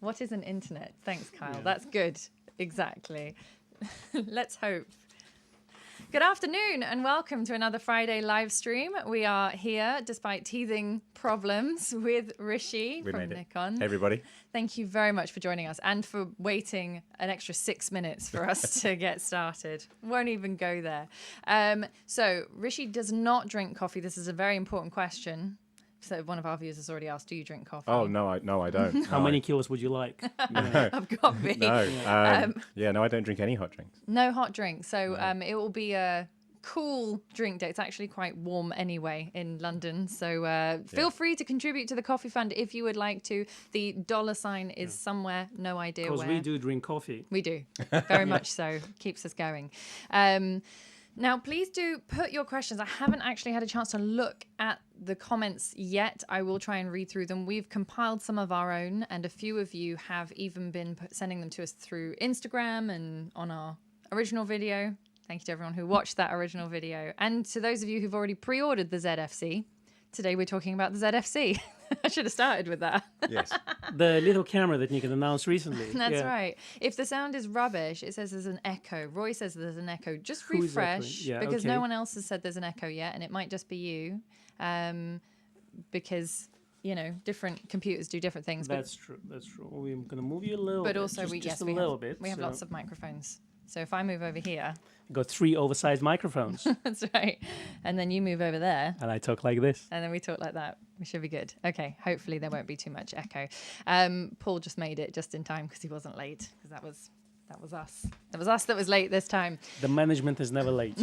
What is an internet? Thanks, Kyle. Yeah. That's good. Exactly. Let's hope. Good afternoon and welcome to another Friday live stream. We are here despite teething problems with Rishi We from made it. Nikon. Hey, everybody. Thank you very much for joining us and for waiting an extra 6 minutes for us to get started. Won't even go there. So Rishi does not drink coffee. This is a very important question. So one of our viewers has already asked, do you drink coffee? Oh, no, I don't. How many kills would you like? Of coffee. No. No, I don't drink any hot drinks. No hot drink. So it will be a cool drink day. It's actually quite warm anyway in London. So feel free to contribute to the coffee fund if you would like to. The $ is somewhere, no idea where. Because we do drink coffee. We do. Very much so. Keeps us going. Now, please do put your questions. I haven't actually had a chance to look at the comments yet. I will try and read through them. We've compiled some of our own, and a few of you have even been sending them to us through Instagram and on our original video. Thank you to everyone who watched that original video. And to those of you who've already pre-ordered the ZFC, today we're talking about the ZFC. I should have started with that. Yes. The little camera that Nikon announced recently. That's right. If the sound is rubbish, it says there's an echo. Roy says there's an echo. Just Who's refresh echoing? Yeah, because okay. no one else has said there's an echo yet, and it might just be you, because different computers do different things. That's true. That's true. We're going to move you a little But bit. also just we a have little bit. we have so lots of microphones. So if I move over here, we got 3 oversized microphones. that's right, and then you move over there. And I talk like this. And then we talk like that. We should be good. Okay, hopefully there won't be too much echo. Paul just made it just in time because he wasn't late. Because that was us. That was us that was late this time. The management is never late.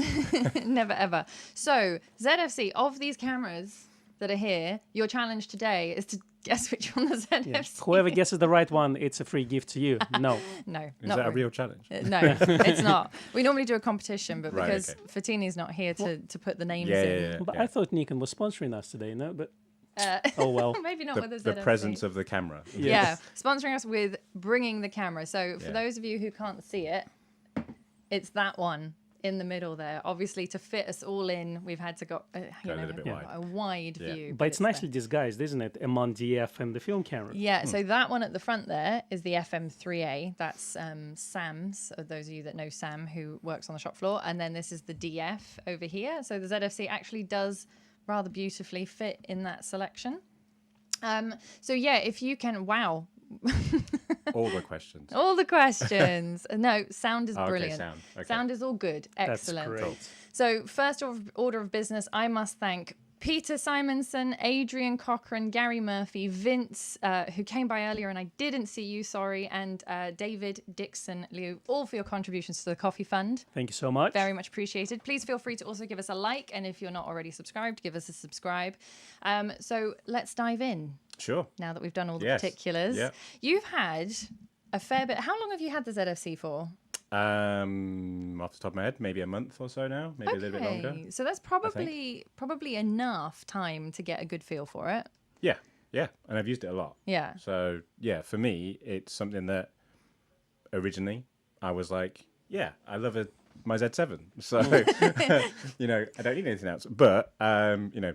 Never ever. So ZFC, of these cameras that are here, your challenge today is to guess which one the ZFC Yeah. is. Whoever guesses the right one, it's a free gift to you. No. No, Is not that a really. real challenge? No, it's not. We normally do a competition, but Right, because okay. Fatini's not here to put the names Yeah, in. yeah, yeah. But I thought Nikon was sponsoring us today, no? But oh well. Maybe not with The ZFC. presence of the camera. Yeah, sponsoring us with bringing the camera. So for Yeah. those of you who can't see it, it's that one in the middle there. Obviously, to fit us all in, we've had to go Go a little bit wide. a wide Yeah. view. But it's there. nicely disguised, isn't it? Among DF and the film camera. Yeah, so that one at the front there is the FM3A. That's Sam's, those of you that know Sam, who works on the shop floor. And then this is the DF over here. So the ZFC actually does rather beautifully fit in that selection. So yeah, if you can, wow. All the questions. All the questions. No, sound is Oh, okay, brilliant. sound. Okay. Sound is all good. That's Excellent. great. Cool. So first order of business, I must thank Peter Simonson, Adrian Cochran, Gary Murphy, Vince, who came by earlier and I didn't see you, sorry, and David, Dixon, Liu, all for your contributions to the Coffee Fund. Thank you so much. Very much appreciated. Please feel free to also give us a like, and if you're not already subscribed, give us a subscribe. So let's dive in Sure. now that we've done all the Yes. particulars. Yeah. You've had a fair bit. How long have you had the ZFC for? Off the top of my head, maybe a month or so now, maybe a little bit longer. So that's probably enough time to get a good feel for it. Yeah, and I've used it a lot. Yeah. So yeah, for me, it's something that originally I was like, yeah, I love my Z7. So I don't need anything else. But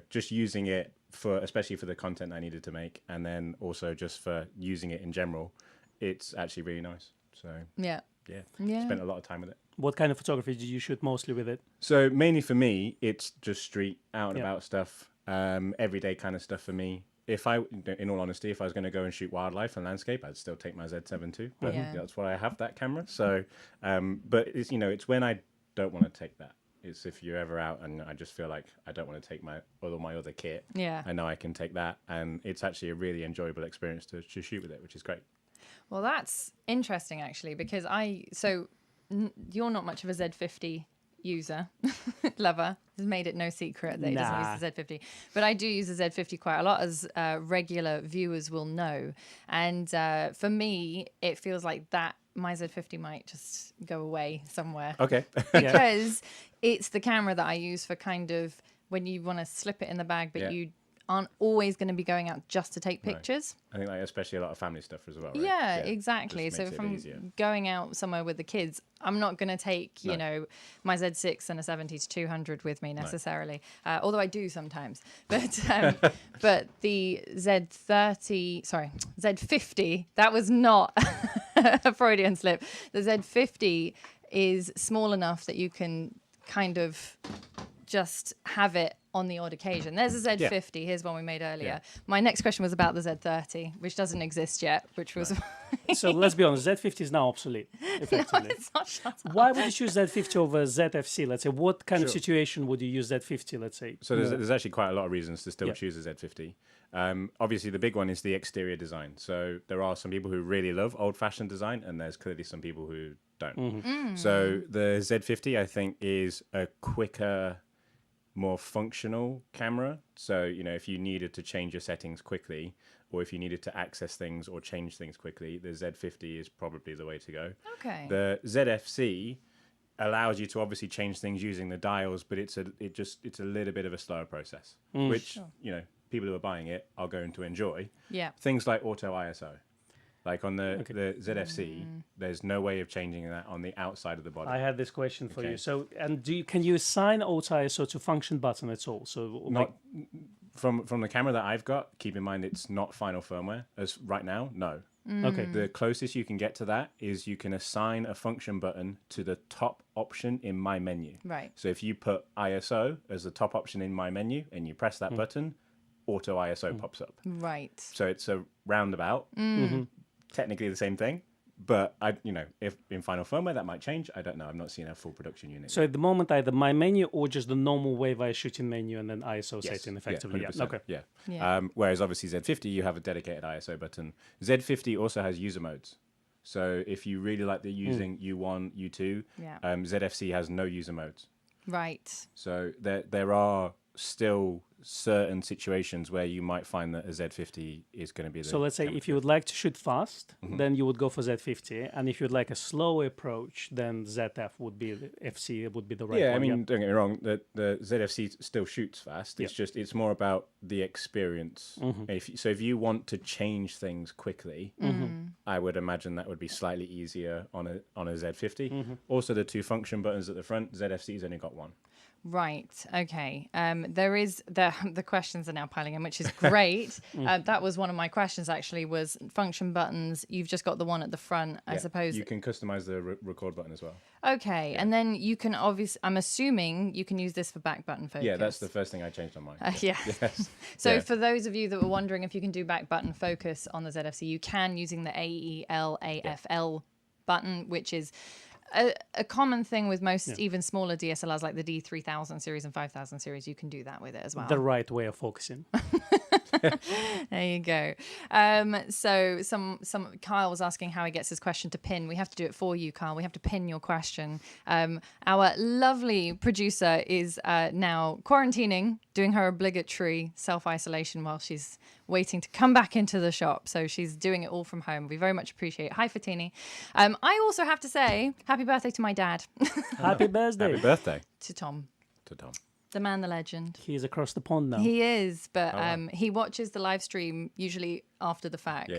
just using it especially for the content I needed to make, and then also just for using it in general, it's actually really nice. So Yeah. yeah, spent a lot of time with it. What kind of photography did you shoot mostly with it? So mainly for me, it's just street, out and Yeah. about stuff, everyday kind of stuff for me. If in all honesty, if I was going to go and shoot wildlife and landscape, I'd still take my Z7 too. But Yeah. that's why I have that camera. So, but it's it's when I don't want to take that. It's if you're ever out and I just feel like I don't want to take my other kit. Yeah. I know I can take that, and it's actually a really enjoyable experience to shoot with it, which is great. Well, that's interesting actually, because you're not much of a Z50 user, lover. Has made it no secret that he doesn't use the Z50, but I do use the Z50 quite a lot, as regular viewers will know. And for me, it feels like that my Z50 might just go away somewhere. Okay. Because it's the camera that I use for kind of when you want to slip it in the bag, but Yeah. you aren't always going to be going out just to take No. pictures. I think like especially a lot of family stuff as well, right? Yeah, exactly. just So makes if it a bit I'm easier. going out somewhere with the kids, I'm not going to take, you know, my Z6 and a 70 to 200 with me necessarily. Although I do sometimes. But the Z50, that was not a Freudian slip. The Z50 is small enough that you can kind of just have it on the odd occasion. There's a Z50. Here's one we made earlier. My next question was about the Z30, which doesn't exist yet, which was... So let's be honest, Z50 is now obsolete, effectively. It's not, shut up. Why would you choose Z50 over ZFC? Let's say, what kind of situation would you use Z50, let's say? So there's actually quite a lot of reasons to still choose a Z50. Obviously, the big one is the exterior design. So there are some people who really love old-fashioned design, and there's clearly some people who don't. So the Z50, I think, is a quicker, more functional camera. So, you know, if you needed to change your settings quickly, or if you needed to access things or change things quickly, the Z50 is probably the way to go. Okay. The ZFC allows you to obviously change things using the dials, but it's a little bit of a slower process, which you know, people who are buying it are going to enjoy. Yeah. Things like auto ISO, like on the ZFC, there's no way of changing that on the outside of the body. I had this question for Okay. you. So, and can you assign Auto ISO to function button at all? So, Not from the camera that I've got. Keep in mind it's not final firmware as right now. No. okay. The closest you can get to that is you can assign a function button to the top option in my menu. Right. So if you put ISO as the top option in my menu and you press that button, auto ISO pops up. Right. So it's a roundabout, technically the same thing. But if in final firmware that might change, I don't know. I've not seen a full production unit. So at the moment, either my menu or just the normal Wave shooting menu and then ISO Yes. setting effectively. Yeah, Yeah. 100%. Okay. Yeah. Yeah. Whereas obviously Z50, you have a dedicated ISO button. Z50 also has user modes. So if you really like the using U1, U2, Yeah. ZFC has no user modes. Right. So there are still certain situations where you might find that a Z50 is going to be the So let's say camera if you would like to shoot fast, then you would go for Z50, and if you'd like a slower approach, then ZF would be the FC would be the right Yeah, one. I mean, don't get me wrong. The ZFC still shoots fast. It's just it's more about the experience. If you want to change things quickly, I would imagine that would be slightly easier on a Z50. Also, the two function buttons at the front. ZFC's only got one. Right. Okay. There is the questions are now piling in, which is great. That was one of my questions actually. Was function buttons? You've just got the one at the front, I suppose. You can customize the record button as well. Okay, and then you can I'm assuming you can use this for back button focus. Yeah, that's the first thing I changed on mine. Yeah. Yes. So Yeah. for those of you that were wondering if you can do back button focus on the ZFC, you can using the AEL-AFL button, which is a common thing with most even smaller DSLRs like the D3000 series and 5000 series. You can do that with it as well. The right way of focusing. There you go. So some Kyle was asking how he gets his question to pin. We have to do it for you, Kyle. We have to pin your question. Our lovely producer is now quarantining, doing her obligatory self-isolation while she's waiting to come back into the shop. So she's doing it all from home. We very much appreciate it. Hi, Fatini. I also have to say happy birthday to my dad. Happy birthday. Happy birthday To Tom, to Tom. the man, the legend. He's across the pond now. He is, but wow. he watches the live stream usually after the fact.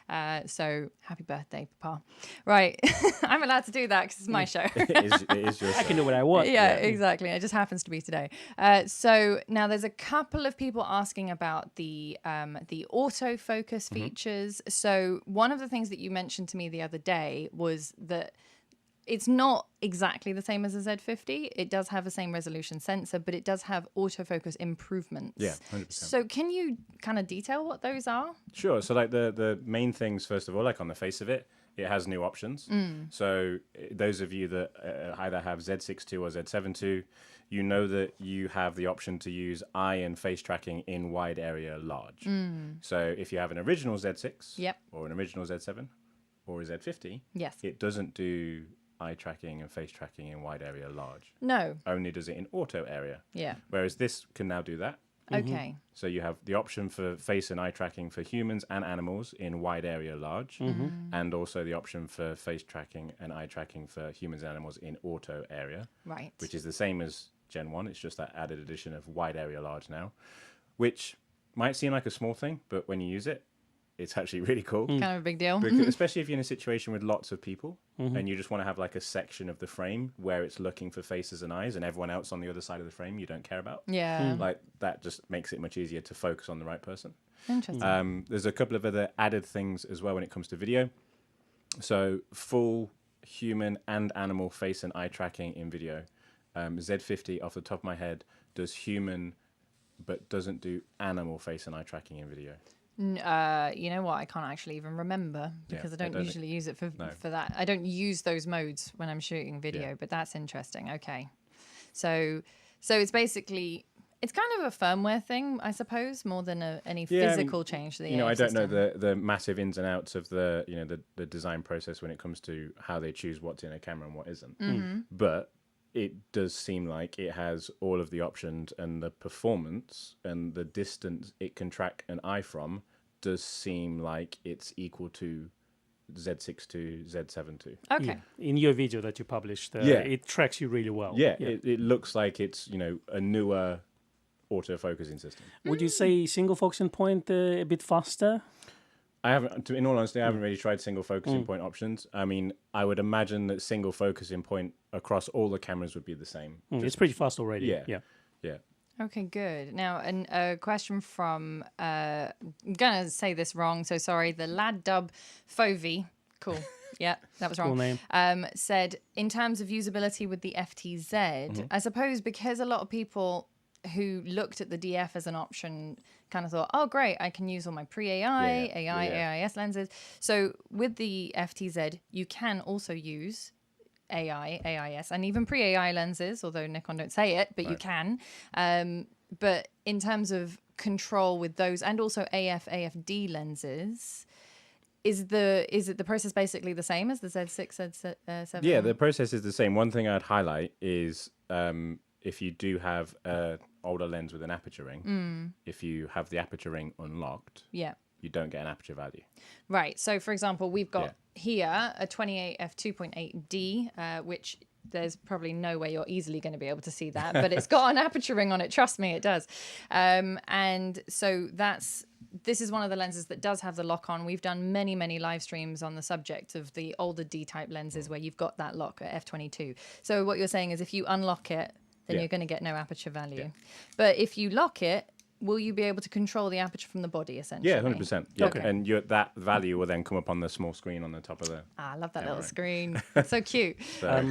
Yeah, So happy birthday, Papa. Right. I'm allowed to do that because it's my show. It is your I show. can do what I want. Yeah, exactly. It just happens to be today. So now there's a couple of people asking about the autofocus features. So one of the things that you mentioned to me the other day was that it's not exactly the same as a Z50. It does have the same resolution sensor, but it does have autofocus improvements. Yeah, 100%. So can you kind of detail what those are? Sure. So like the main things, first of all, like on the face of it, it has new options. So those of you that either have Z6 II or Z7 II, you know that you have the option to use eye and face tracking in wide area large. So if you have an original Z6 Yep. or an original Z7 or a Z50, Yes. it doesn't do eye tracking and face tracking in wide area large. No. Only does it in auto area. Yeah. Whereas this can now do that. Okay. So you have the option for face and eye tracking for humans and animals in wide area large, and also the option for face tracking and eye tracking for humans and animals in auto area, Right. which is the same as Gen 1. It's just that added addition of wide area large now, which might seem like a small thing, but when you use it, it's actually really cool. Kind of a big deal. Because, especially if you're in a situation with lots of people and you just want to have like a section of the frame where it's looking for faces and eyes and everyone else on the other side of the frame you don't care about. Yeah. Like that just makes it much easier to focus on the right person. Interesting. There's a couple of other added things as well when it comes to video. So full human and animal face and eye tracking in video. Z50 off the top of my head does human but doesn't do animal face and eye tracking in video. You know what? I can't actually even remember because I don't usually use it for that. I don't use those modes when I'm shooting video, but that's interesting. Okay. So it's basically, it's kind of a firmware thing, I suppose, more than any physical change to the I don't system. know the massive ins and outs of the the design process when it comes to how they choose what's in a camera and what isn't. But it does seem like it has all of the options, and the performance and the distance it can track an eye from does seem like it's equal to Z6 to Z7 to. Okay. Yeah. In your video that you published, it tracks you really well. Yeah, it looks like it's a newer autofocusing system. Would you say single focusing point a bit faster? I haven't, in all honesty, I haven't really tried single focusing point options. I mean, I would imagine that single focusing point across all the cameras would be the same. It's pretty fast already. Yeah. Okay, good. Now, a question from, I'm going to say this wrong, so sorry, the Lad Dub Fovi. Cool. Yeah, that was wrong. Cool name. Said, in terms of usability with the FTZ, I suppose because a lot of people who looked at the DF as an option kind of thought, oh, great, I can use all my pre-AI, AIS lenses. So with the FTZ, you can also use AI, AIS, and even pre-AI lenses, although Nikon don't say it, but you can. But in terms of control with those, and also AF, AFD lenses, is it the process basically the same as the Z6, Z7? Yeah, the process is the same. One thing I'd highlight is if you do have an older lens with an aperture ring, if you have the aperture ring unlocked, you don't get an aperture value. Right. So, for example, we've got here a 28 f2.8D, which there's probably no way you're easily going to be able to see that, but it's got an aperture ring on it. Trust me, it does. And so this is one of the lenses that does have the lock on. We've done many live streams on the subject of the older D-type lenses where you've got that lock at f22. So what you're saying is if you unlock it, then you're going to get no aperture value. Yeah. But if you lock it, will you be able to control the aperture from the body, essentially? Yeah, 100%. Yeah. Okay. And that value will then come up on the small screen on the top of the... I love that little screen. So cute.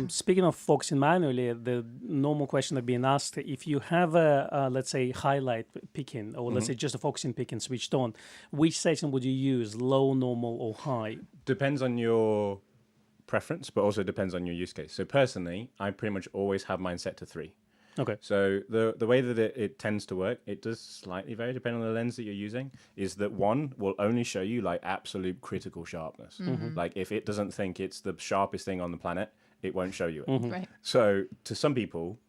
Speaking of focusing manually, the normal question I've been asked, if you have a let's say, highlight picking, or let's say just a focusing picking switched on, which section would you use, low, normal, or high? Depends on your preference, but also depends on your use case. So personally, I pretty much always have mine set to 3. Okay. So the way that it tends to work, it does slightly vary depending on the lens that you're using, is that one will only show you like absolute critical sharpness. Like if it doesn't think it's the sharpest thing on the planet, it won't show you it. Right. So to some people,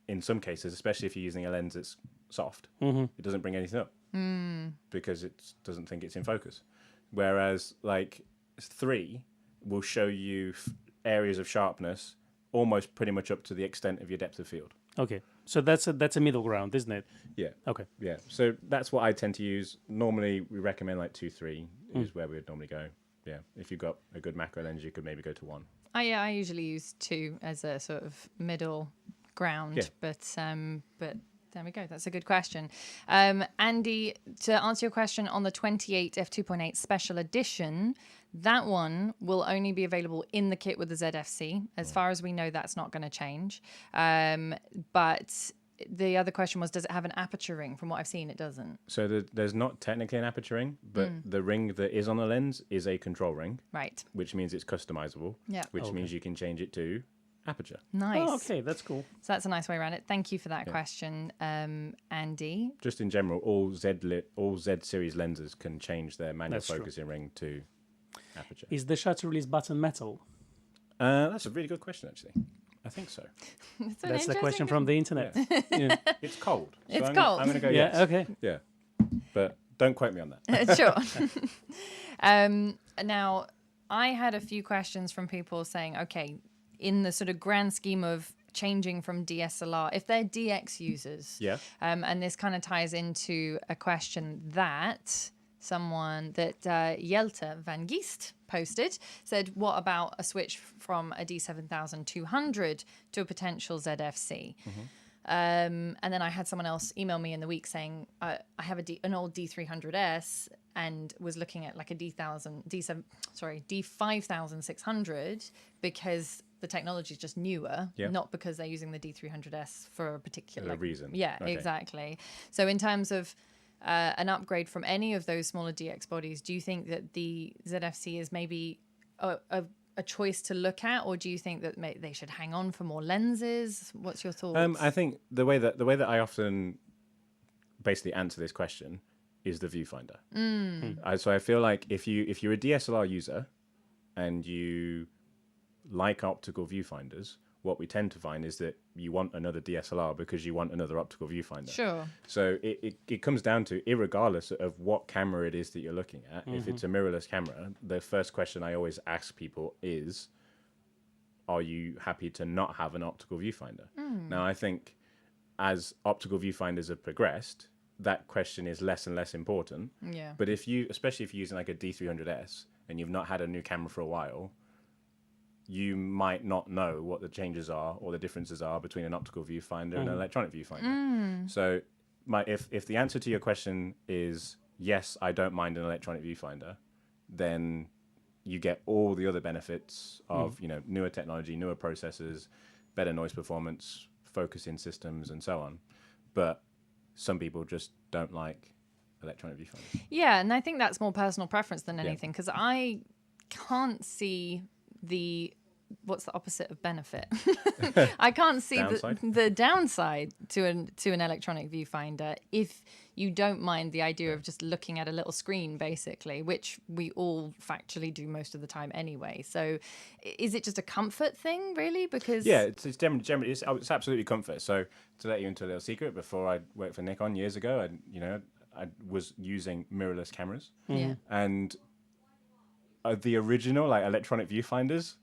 in some cases, especially if you're using a lens that's soft, it doesn't bring anything up because it doesn't think it's in focus. Whereas like 3 will show you areas of sharpness almost pretty much up to the extent of your depth of field. Okay, so that's a middle ground, isn't it? Yeah. Okay. Yeah. So that's what I tend to use. Normally, we recommend like 2-3 is where we would normally go. Yeah. If you've got a good macro lens, you could maybe go to 1. I usually use 2 as a sort of middle ground. Yeah. But there we go. That's a good question. Andy, to answer your question on the 28 f2.8 special edition, that one will only be available in the kit with the ZFC. As far as we know, that's not going to change. But the other question was, does it have an aperture ring? From what I've seen, it doesn't. So there's not technically an aperture ring, but the ring that is on the lens is a control ring. Right. Which means it's customizable. Yeah. Which means you can change it to aperture. Nice. Oh, okay, that's cool. So that's a nice way around it. Thank you for that question, Andy. Just in general, all Z series lenses can change their manual focusing ring to aperture. Is the shutter release button metal? That's a really good question, actually. I think so. That's the question from the internet. Yeah. It's cold. So It's I'm cold. going to go yes. Okay. Yeah. But don't quote me on that. Sure. Now, I had a few questions from people saying, okay, in the sort of grand scheme of changing from DSLR, if they're DX users, Yeah. and this kind of ties into a question that someone that Jelte van Giest posted, said, what about a switch from a D7200 to a potential ZFC? And then I had someone else email me in the week saying, I have an old D300S and was looking at like a D5600 because the technology is just newer, Yeah. not because they're using the D300S for a particular reason. Yeah, Okay. exactly. So in terms of an upgrade from any of those smaller DX bodies, do you think that the ZFC is maybe a choice to look at, or do you think that they should hang on for more lenses? What's your thoughts? I think the way that I often basically answer this question is the viewfinder. So I feel like if you're a DSLR user and you like optical viewfinders, what we tend to find is that you want another DSLR because you want another optical viewfinder. Sure. So it comes down to, irregardless of what camera it is that you're looking at, if it's a mirrorless camera, the first question I always ask people is, are you happy to not have an optical viewfinder? Now, I think as optical viewfinders have progressed, that question is less and less important. Yeah. But especially if you're using like a D300S and you've not had a new camera for a while, you might not know what the changes are or the differences are between an optical viewfinder and an electronic viewfinder. So if the answer to your question is yes, I don't mind an electronic viewfinder, then you get all the other benefits of newer technology, newer processors, better noise performance, focusing systems, and so on. But some people just don't like electronic viewfinders. Yeah, and I think that's more personal preference than anything, because I can't see what's the opposite of benefit? I can't see the downside to an electronic viewfinder if you don't mind the idea of just looking at a little screen, basically, which we all factually do most of the time anyway. So is it just a comfort thing, really? Because it's generally it's absolutely comfort. So to let you into a little secret, before I worked for Nikon years ago, I was using mirrorless cameras, and the original electronic viewfinders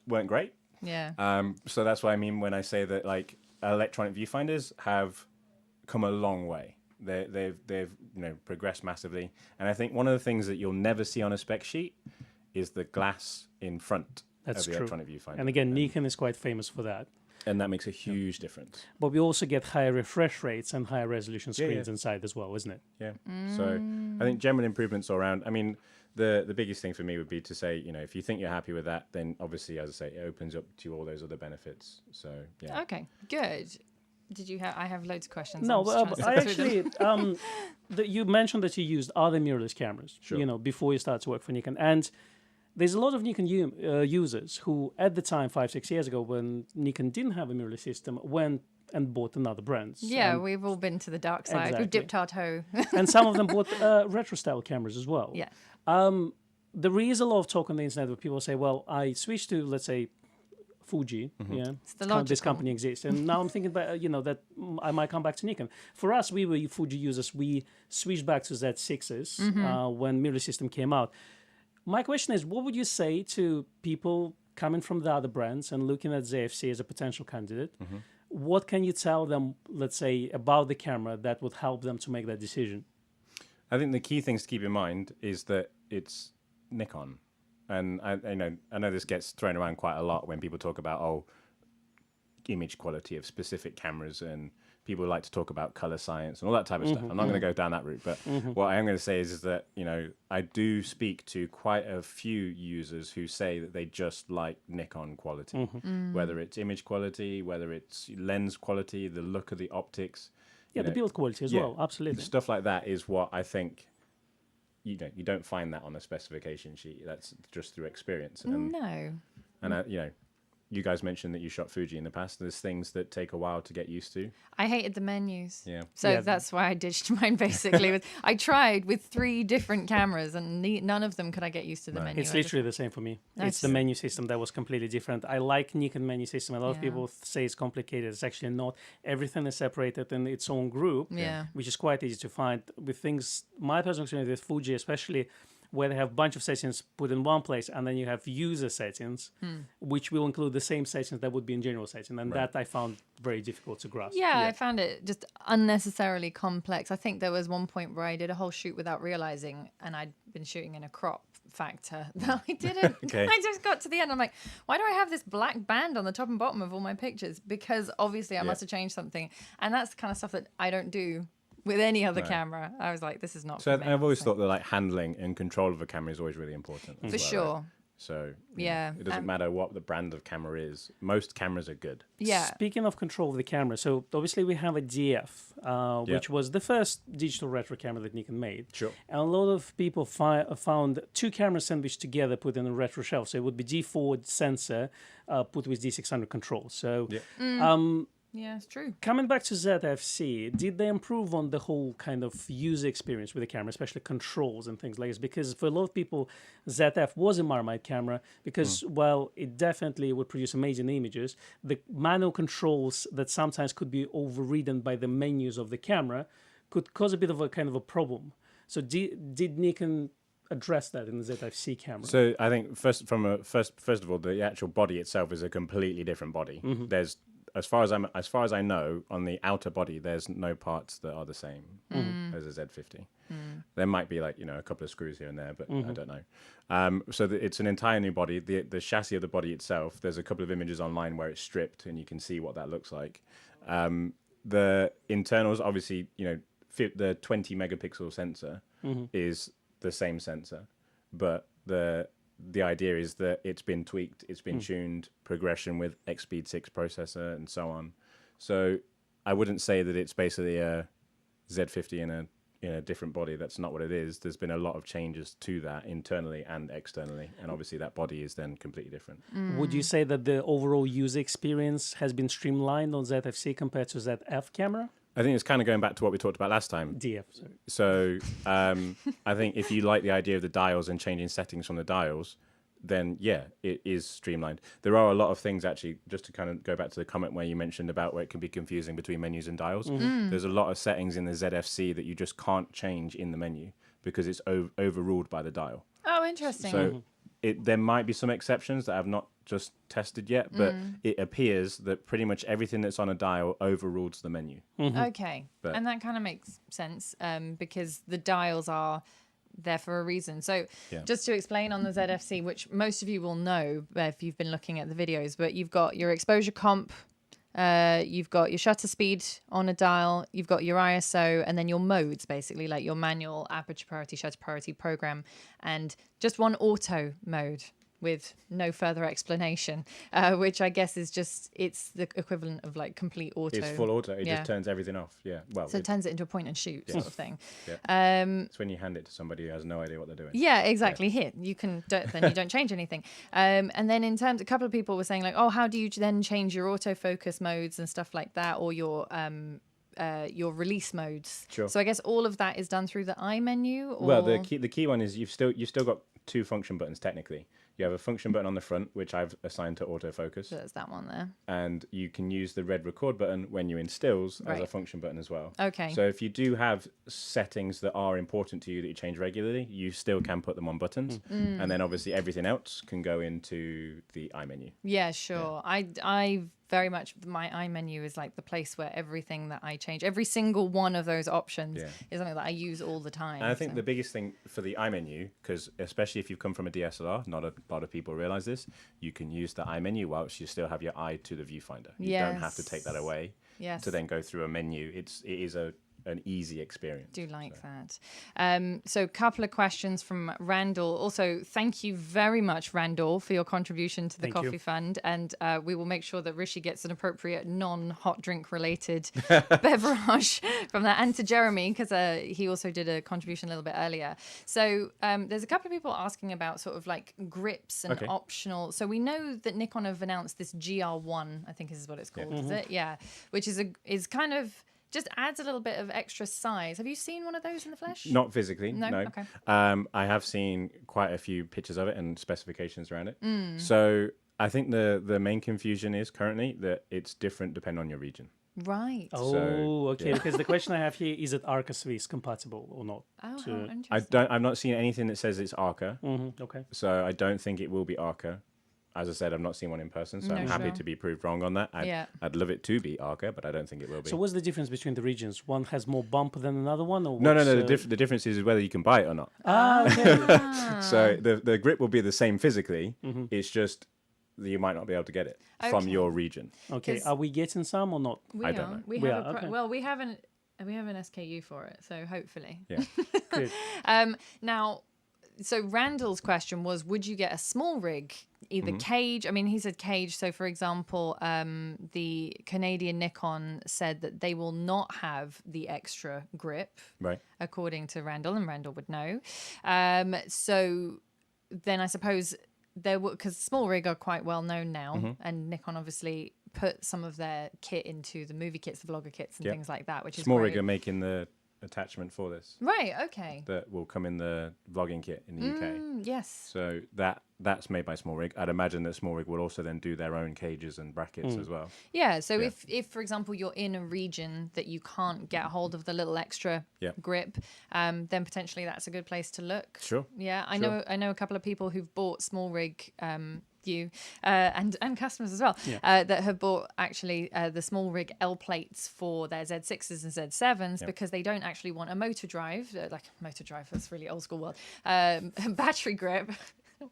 weren't great. So that's what I mean when I say that electronic viewfinders have come a long way. They've progressed massively, and I think one of the things that you'll never see on a spec sheet is the glass in front of the electronic viewfinder. And again, Nikon is quite famous for that. And that makes a huge difference. But we also get higher refresh rates and higher resolution screens inside as well, isn't it? Yeah. So I think general improvements all around. I mean, the biggest thing for me would be to say, if you think you're happy with that, then obviously, as I say, it opens up to all those other benefits. So yeah. Okay, good. Did you have? I have loads of questions. No, I'm just I trying to sit through them. actually, you mentioned that you used other mirrorless cameras, Sure. Before you started to work for Nikon. And there's a lot of Nikon users who, at the time, 5-6 years ago, when Nikon didn't have a mirrorless system, went and bought another brand. Yeah, we've all been to the dark side. Exactly. We've dipped our toe. And some of them bought retro-style cameras as well. Yeah. There is a lot of talk on the internet where people say, well, I switched to, let's say, Fuji. It's the This logical. company exists. And now I'm thinking about, that I might come back to Nikon. For us, we were Fuji users. We switched back to Z6s when mirrorless system came out. My question is, what would you say to people coming from the other brands and looking at ZFC as a potential candidate? What can you tell them, let's say, about the camera that would help them to make that decision? I think the key things to keep in mind is that it's Nikon. And I know this gets thrown around quite a lot when people talk about, image quality of specific cameras, and people like to talk about color science and all that type of stuff. I'm not going to go down that route, but what I am going to say is that, I do speak to quite a few users who say that they just like Nikon quality, whether it's image quality, whether it's lens quality, the look of the optics. Yeah, the build quality as well, absolutely. Stuff like that is what I think, you don't find that on a specification sheet. That's just through experience. And, No. and you guys mentioned that you shot Fuji in the past. There's things that take a while to get used to. I hated the menus. Yeah. So that's why I ditched mine, basically. I tried with 3 different cameras, and none of them could I get used to the menu. It's literally the same for me. It's the menu system that was completely different. I like Nikon menu system. A lot of people say it's complicated. It's actually not. Everything is separated in its own group, which is quite easy to find. With things, my personal experience with Fuji, especially where they have a bunch of settings put in one place, and then you have user settings, which will include the same settings that would be in general setting, and that I found very difficult to grasp. Yeah, I found it just unnecessarily complex. I think there was one point where I did a whole shoot without realizing, and I'd been shooting in a crop factor that I didn't. Okay. I just got to the end. I'm like, why do I have this black band on the top and bottom of all my pictures? Because obviously I must have changed something, and that's the kind of stuff that I don't do with any other camera. I was like, this is not. So for me. I've always thought that like handling and control of a camera is always really important. as for well, sure. right? So Yeah, it doesn't matter what the brand of camera is. Most cameras are good. Yeah. Speaking of control of the camera, so obviously we have a DF, which was the first digital retro camera that Nikon made. Sure. And a lot of people found two cameras sandwiched together, put in a retro shelf. So it would be D4 sensor put with D600 control. So Yeah, it's true. coming back to ZFC, did they improve on the whole kind of user experience with the camera, especially controls and things like this? Because for a lot of people, ZF was a Marmite camera because, while it definitely would produce amazing images, the manual controls that sometimes could be overridden by the menus of the camera could cause a bit of a kind of a problem. So did Nikon address that in the ZFC camera? So I think first of all, the actual body itself is a completely different body. There's as far as I know, on the outer body, there's no parts that are the same as a Z50. There might be like a couple of screws here and there, but I don't know. So it's an entire new body. The chassis of the body itself. There's a couple of images online where it's stripped, and you can see what that looks like. The internals, obviously, the 20 megapixel sensor is the same sensor, but the idea is that it's been tweaked, it's been tuned, progression with X-Speed 6 processor and so on. So I wouldn't say that it's basically a Z50 in a different body. That's not what it is. There's been a lot of changes to that internally and externally, and obviously that body is then completely different. Would you say that the overall user experience has been streamlined on ZFC compared to ZF camera? I think it's kind of going back to what we talked about last time. DF, sorry. So I think if you like the idea of the dials and changing settings from the dials, then yeah, it is streamlined. There are a lot of things actually, just to kind of go back to the comment where you mentioned about where it can be confusing between menus and dials. There's a lot of settings in the ZFC that you just can't change in the menu because it's overruled by the dial. Oh, interesting. So there might be some exceptions that I've not just tested yet, but it appears that pretty much everything that's on a dial overrules the menu. Okay. But- And that kind of makes sense because the dials are there for a reason. So just to explain on the ZFC, which most of you will know if you've been looking at the videos, but you've got your exposure comp, you've got your shutter speed on a dial, you've got your ISO, and then your modes, basically, like your manual, aperture priority, shutter priority, program, and just one auto mode with no further explanation, which I guess is it's the equivalent of like complete auto. It's full auto. It just turns everything off. Yeah. Well, So it turns it into a point and shoot sort of thing. it's when you hand it to somebody who has no idea what they're doing. Yeah, exactly. Here, you can then you don't change anything. And then in terms, a couple of people were saying like, oh, how do you then change your autofocus modes and stuff like that, or your release modes? Sure. So I guess all of that is done through the I menu. Or... Well, the key one is you've still got two function buttons technically. You have a function button on the front, which I've assigned to autofocus. So there's that one there. And you can use the red record button when you're in stills as a Right. function button as well. Okay. So if you do have settings that are important to you that you change regularly, you still can put them on buttons. And then obviously everything else can go into the I menu. Yeah, sure. I very much, my I menu is like the place where everything that I change, every single one of those options is something that I use all the time. And I think the biggest thing for the I menu, because especially if you've come from a DSLR, not a lot of people realize this, you can use the I menu whilst you still have your eye to the viewfinder. You don't have to take that away to then go through a menu. It is an easy experience. Do like that. So a couple of questions from Randall. Also, thank you very much, Randall, for your contribution to the Thank Coffee you. Fund. And we will make sure that Rishi gets an appropriate non-hot drink related beverage from that. And to Jeremy, because he also did a contribution a little bit earlier. So there's a couple of people asking about sort of like grips and optional. So we know that Nikon have announced this GR1, I think is what it's called, is it? Yeah. Which is kind of... just adds a little bit of extra size. Have you seen one of those in the flesh? Not physically, No? no. Okay. I have seen quite a few pictures of it and specifications around it. So I think the main confusion is currently that it's different depending on your region. Right. Oh, okay. yeah. Because the question I have here is it Arca Swiss compatible or not? Oh, to- how I interesting. don't. I've not seen anything that says it's Arca, Okay. so I don't think it will be Arca. As I said, I've not seen one in person, so No, I'm happy sure. to be proved wrong on that. Yeah. I'd love it to be Arca, but I don't think it will be. So what's the difference between the regions? One has more bump than another one, or no. what's, The difference is whether you can buy it or not. okay. So the grip will be the same physically. Mm-hmm. It's just that you might not be able to get it from Okay. your region. Okay. 'Cause- Are we getting some or not? We I are. don't know. We We have are, a okay. well, we have an SKU for it, so hopefully. Yeah. Good. Now, so Randall's question was, would you get a small rig, either Mm-hmm. cage? I mean, he said cage. So, for example, the Canadian Nikon said that they will not have the extra grip, Right. according to Randall, and Randall would know. So then I suppose there were, because small rig are quite well known now, Mm-hmm. and Nikon obviously put some of their kit into the movie kits, the vlogger kits, and Yep. things like that, which is Small great. rig are making the attachment for this Right. Okay. that will come in the vlogging kit in the UK. Yes. So that's made by Small Rig. I'd imagine that Small Rig will also then do their own cages and brackets as well. Yeah. So Yeah. if for example you're in a region that you can't get a hold of the little extra Yeah. grip, then potentially that's a good place to look. Sure. Yeah, I Sure. know a couple of people who've bought small rig. And customers as well that have bought actually the small rig L plates for their Z6s and Z7s Yep. because they don't actually want a motor drive, like motor drive, that's really old school word, battery grip.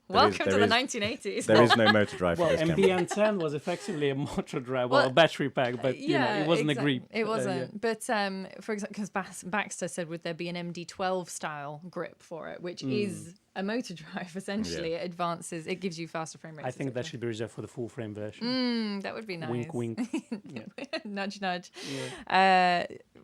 Welcome to there the is- 1980s. There is no motor drive for Well, this camera. MBN10 was effectively a motor drive, well, a Well, battery pack, but you know, it wasn't a grip. It yeah. wasn't. But for example, because Baxter said, would there be an MD12 style grip for it, which is a motor drive essentially? Yeah. It advances, it gives you faster frame rates. I think that etc. should be reserved for the full frame version. That would be nice. Wink, wink. Nudge, nudge.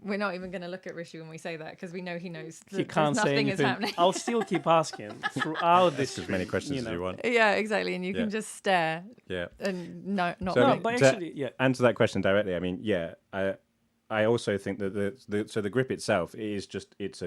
We're not even going to look at Rishi when we say that because we know he knows that He can't say nothing is anything. happening. I'll still keep asking throughout this. as many stream, questions you as know. you want. Yeah, exactly. And you Yeah. can just stare Yeah. and not So, No, blink. but to actually, yeah. answer that question directly, I mean, yeah, I also think that the grip itself is just it's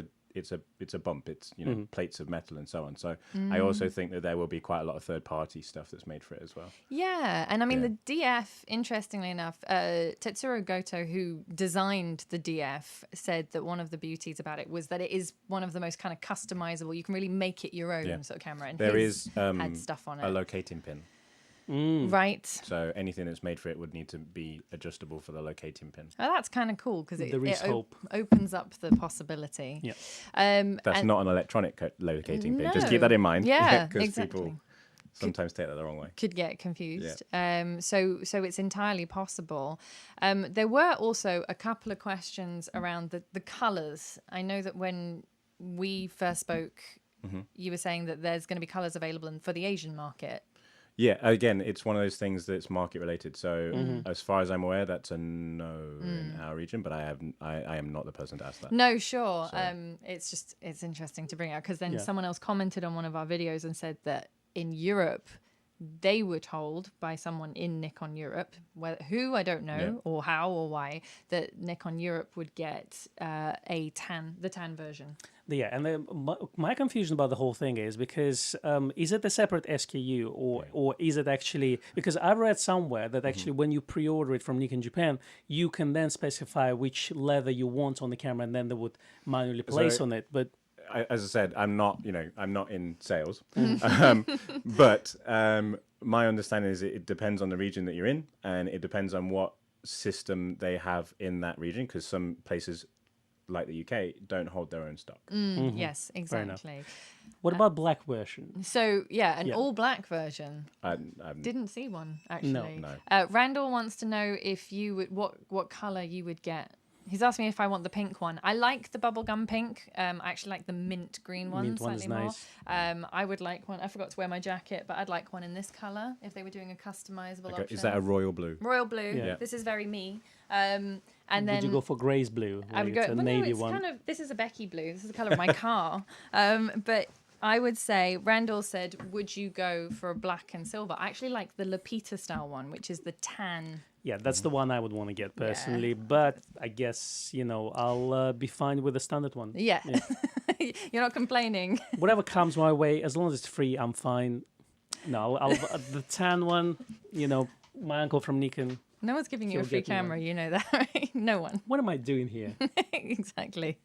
a bump. It's plates of metal and so on. So I also think that there will be quite a lot of third party stuff that's made for it as well. Yeah, and I mean Yeah. the DF. Interestingly enough, Tetsuro Goto, who designed the DF, said that one of the beauties about it was that it is one of the most kind of customizable. You can really make it your own Yeah. sort of camera. And There his is had stuff on a it, locating pin. right? So anything that's made for it would need to be adjustable for the locating pin. Oh, that's kind of cool because There is hope. opens up the possibility. Yeah. That's and- not an electronic locating pin. Just No. keep that in mind. Yeah, because exactly. people sometimes take that the wrong way. Could get confused. So it's entirely possible. There were also a couple of questions around the colours. I know that when we first spoke, you were saying that there's going to be colours available for the Asian market. Yeah, again, it's one of those things that's market related. So as far as I'm aware, that's a no in our region. But I am not the person to ask that. No, sure. It's interesting to bring out because then Yeah. someone else commented on one of our videos and said that in Europe, they were told by someone in Nikon Europe, who I don't know Yeah. or how or why, that Nikon Europe would get the tan version. Yeah, and my confusion about the whole thing is because is it a separate SKU or is it actually, because I read somewhere that actually when you pre-order it from Nikon Japan, you can then specify which leather you want on the camera and then they would manually place So- on it. But As I said, I'm not in sales, but my understanding is it depends on the region that you're in, and it depends on what system they have in that region. Because some places, like the UK, don't hold their own stock. Yes, exactly. what about black version? So yeah, an Yeah. all black version. I'm Didn't see one actually. No. Randall wants to know if you would what color you would get. He's asked me if I want the pink one. I like the bubblegum pink. I actually like the mint green one Mint one is slightly more. nice. I would like one. I forgot to wear my jacket, but I'd like one in this color if they were doing a customizable Okay, option. is that a royal blue? royal blue? Yeah. This is very me. And Would then you go for Grace Blue? I would like go. a Well, no, navy it's one. kind of. This is a Becky blue. This is the color of my car. But I would say Randall said, "Would you go for a black and silver?" I actually like the Lapita style one, which is the tan. Yeah, that's the one I would want to get personally. But I guess, I'll be fine with the standard one. Yeah, you're not complaining. Whatever comes my way, as long as it's free, I'm fine. No, I'll the tan one, my uncle from Nikon, No one's giving you a You'll free get me camera, one. you know that, right? No one. What am I doing here? Exactly.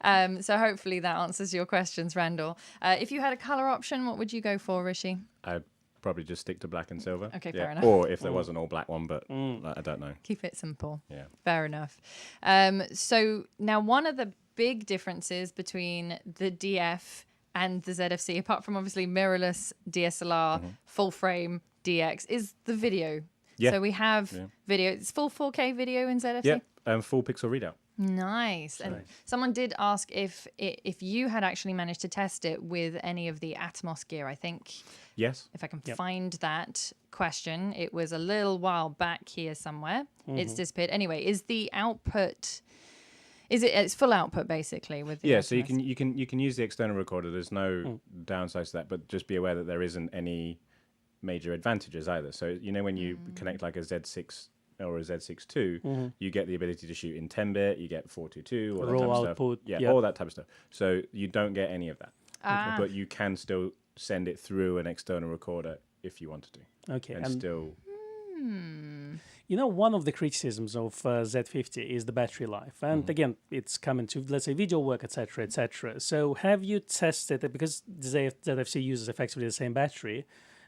So hopefully that answers your questions, Randall. If you had a color option, what would you go for, Rishi? I'd probably just stick to black and silver. Okay, Yeah. fair enough. Or if there was an all black one, but I don't know. Keep it simple. Yeah. Fair enough. So now one of the big differences between the DF and the ZFC, apart from obviously mirrorless DSLR, full frame DX, is the video. Yeah. So we have video. It's full 4K video in ZFC. Yeah. Full pixel readout. Nice. And someone did ask if you had actually managed to test it with any of the Atmos gear. I think Yes. if I can find that question, it was a little while back here somewhere. It's disappeared. Anyway, is the output? It's full output basically with the Yeah, so Atmos? you can use the external recorder. There's no downsides to that, but just be aware that there isn't any major advantages either. So when you connect like a Z6 or a Z6 II, you get the ability to shoot in 10-bit, you get 422, all that Raw type of output, stuff. Yeah, yeah. all that type of stuff. So you don't get any of that, but you can still send it through an external recorder if you wanted to, Okay. and still. One of the criticisms of Z50 is the battery life. And again, it's coming to, let's say, video work, etc., etc. So have you tested it? Because the ZFC uses effectively the same battery.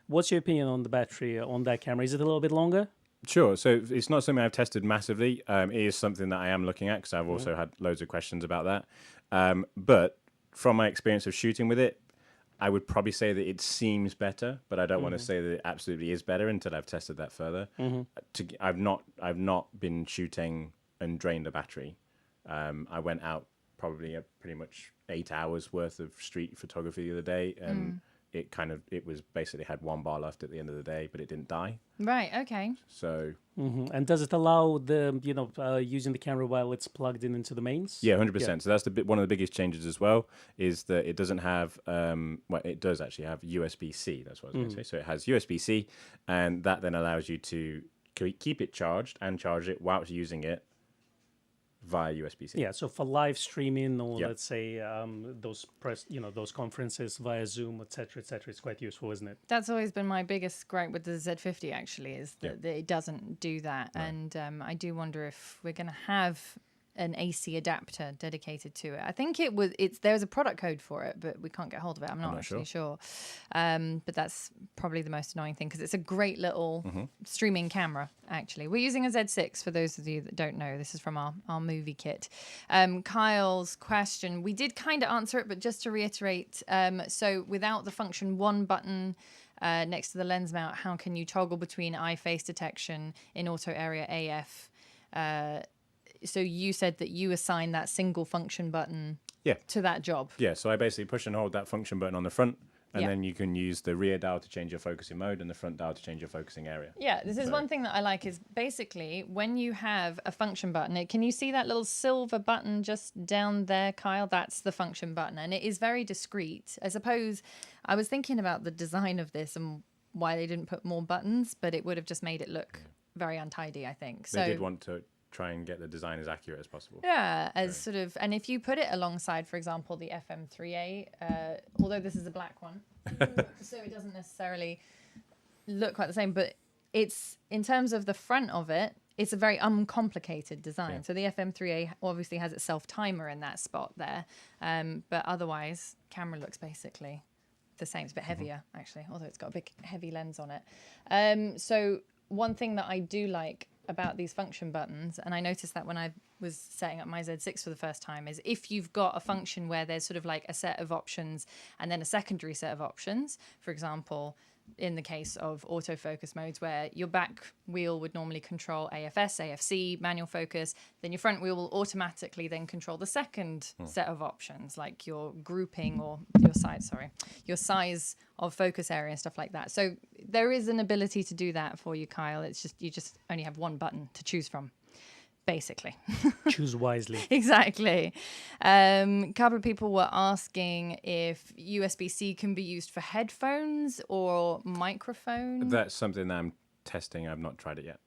What's your opinion on the battery on that camera? Is it a little bit longer? Sure. So it's not something I've tested massively. It is something that I am looking at because I've also had loads of questions about that. But from my experience of shooting with it, I would probably say that it seems better, but I don't want to say that it absolutely is better until I've tested that further. I've not been shooting and drained a battery. I went out probably pretty much 8 hours worth of street photography the other day, and it was basically had one bar left at the end of the day, but it didn't die. Right. Okay. So And does it allow the using the camera while it's plugged in into the mains? yeah, 100%. So that's one of the biggest changes as well, is that it doesn't have it does actually have USB-C. That's what I was going to say. So it has USB-C, and that then allows you to keep it charged and charge it whilst using it via USB-C. Yeah, so for live streaming or Yep. let's say those conferences via Zoom, etc., it's quite useful, isn't it? That's always been my biggest gripe with the Z50 actually, is that it doesn't do that. And I do wonder if we're going to have an AC adapter dedicated to it. I think there's a product code for it, but we can't get hold of it. I'm not actually sure. But that's probably the most annoying thing because it's a great little streaming camera, actually. We're using a Z6 for those of you that don't know. This is from our movie kit. Kyle's question, we did kind of answer it, but just to reiterate, so without the function 1 button next to the lens mount, how can you toggle between eye face detection in auto area AF? So you said that you assign that single function button to that job. Yeah, so I basically push and hold that function button on the front, and Yeah. then you can use the rear dial to change your focusing mode and the front dial to change your focusing area. Yeah, this is one thing that I like is basically when you have a function button, can you see that little silver button just down there, Kyle? That's the function button, and it is very discreet. I suppose I was thinking about the design of this and why they didn't put more buttons, but it would have just made it look very untidy, I think. They did want to try and get the design as accurate as possible. Yeah, as sort of, and if you put it alongside, for example, the FM3A, although this is a black one, so it doesn't necessarily look quite the same, but it's, in terms of the front of it, it's a very uncomplicated design. Yeah. So the FM3A obviously has its self-timer in that spot there, but otherwise, camera looks basically the same. It's a bit heavier, actually, although it's got a big, heavy lens on it. So one thing that I do like about these function buttons, and I noticed that when I was setting up my Z6 for the first time, is if you've got a function where there's sort of like a set of options and then a secondary set of options, for example, in the case of autofocus modes where your back wheel would normally control AFS, AFC, manual focus, then your front wheel will automatically then control the second set of options, like your grouping or your size of focus area and stuff like that. So there is an ability to do that for you, Kyle. It's just, you just only have one button to choose from, basically. Choose wisely. Exactly. A couple of people were asking if USB-C can be used for headphones or microphone. That's something that I'm testing. I've not tried it yet.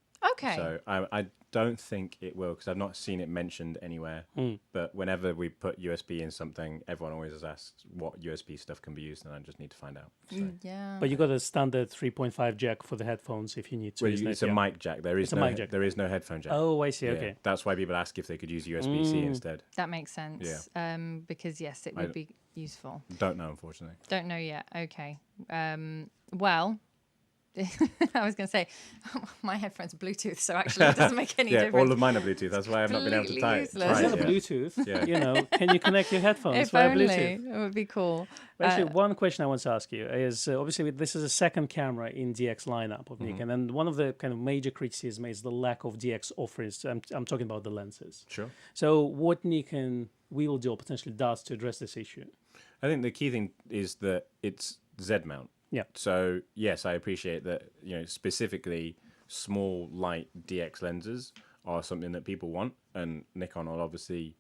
Okay. So I don't think it will because I've not seen it mentioned anywhere. But whenever we put USB in something, everyone always asks what USB stuff can be used, and I just need to find out. So. Yeah. But you got a standard 3.5 jack for the headphones if you need to. Well, isn't it's it? a Yeah. mic jack. There is It's a no mic jack. there is no headphone jack. Oh, I see. Yeah. Okay. That's why people ask if they could use USB-C instead. That makes sense. Because yes, it would be useful. Don't know, unfortunately. Don't know yet. Okay. Well, I was going to say my headphones are Bluetooth, so actually it doesn't make any Yeah, difference. all of mine are Bluetooth. That's why I've not been able to Completely type. useless. Is Try that it, a yeah. Bluetooth? Yeah. You know, can you connect your headphones If via only, Bluetooth? it would be cool. Actually, one question I want to ask you is obviously this is a second camera in DX lineup of Nikon, and one of the kind of major criticisms is the lack of DX offerings. I'm talking about the lenses. Sure. So what Nikon will do or potentially does to address this issue? I think the key thing is that it's Z mount. Yeah. So yes, I appreciate that. Specifically, small light DX lenses are something that people want, and Nikon will obviously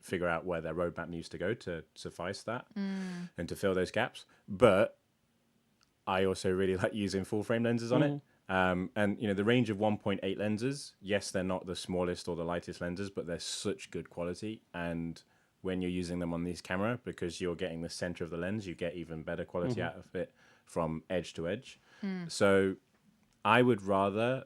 figure out where their roadmap needs to go to suffice that and to fill those gaps. But I also really like using full frame lenses on it. And the range of 1.8 lenses, yes, they're not the smallest or the lightest lenses, but they're such good quality. And when you're using them on this camera, because you're getting the center of the lens, you get even better quality out of it from edge to edge. So I would rather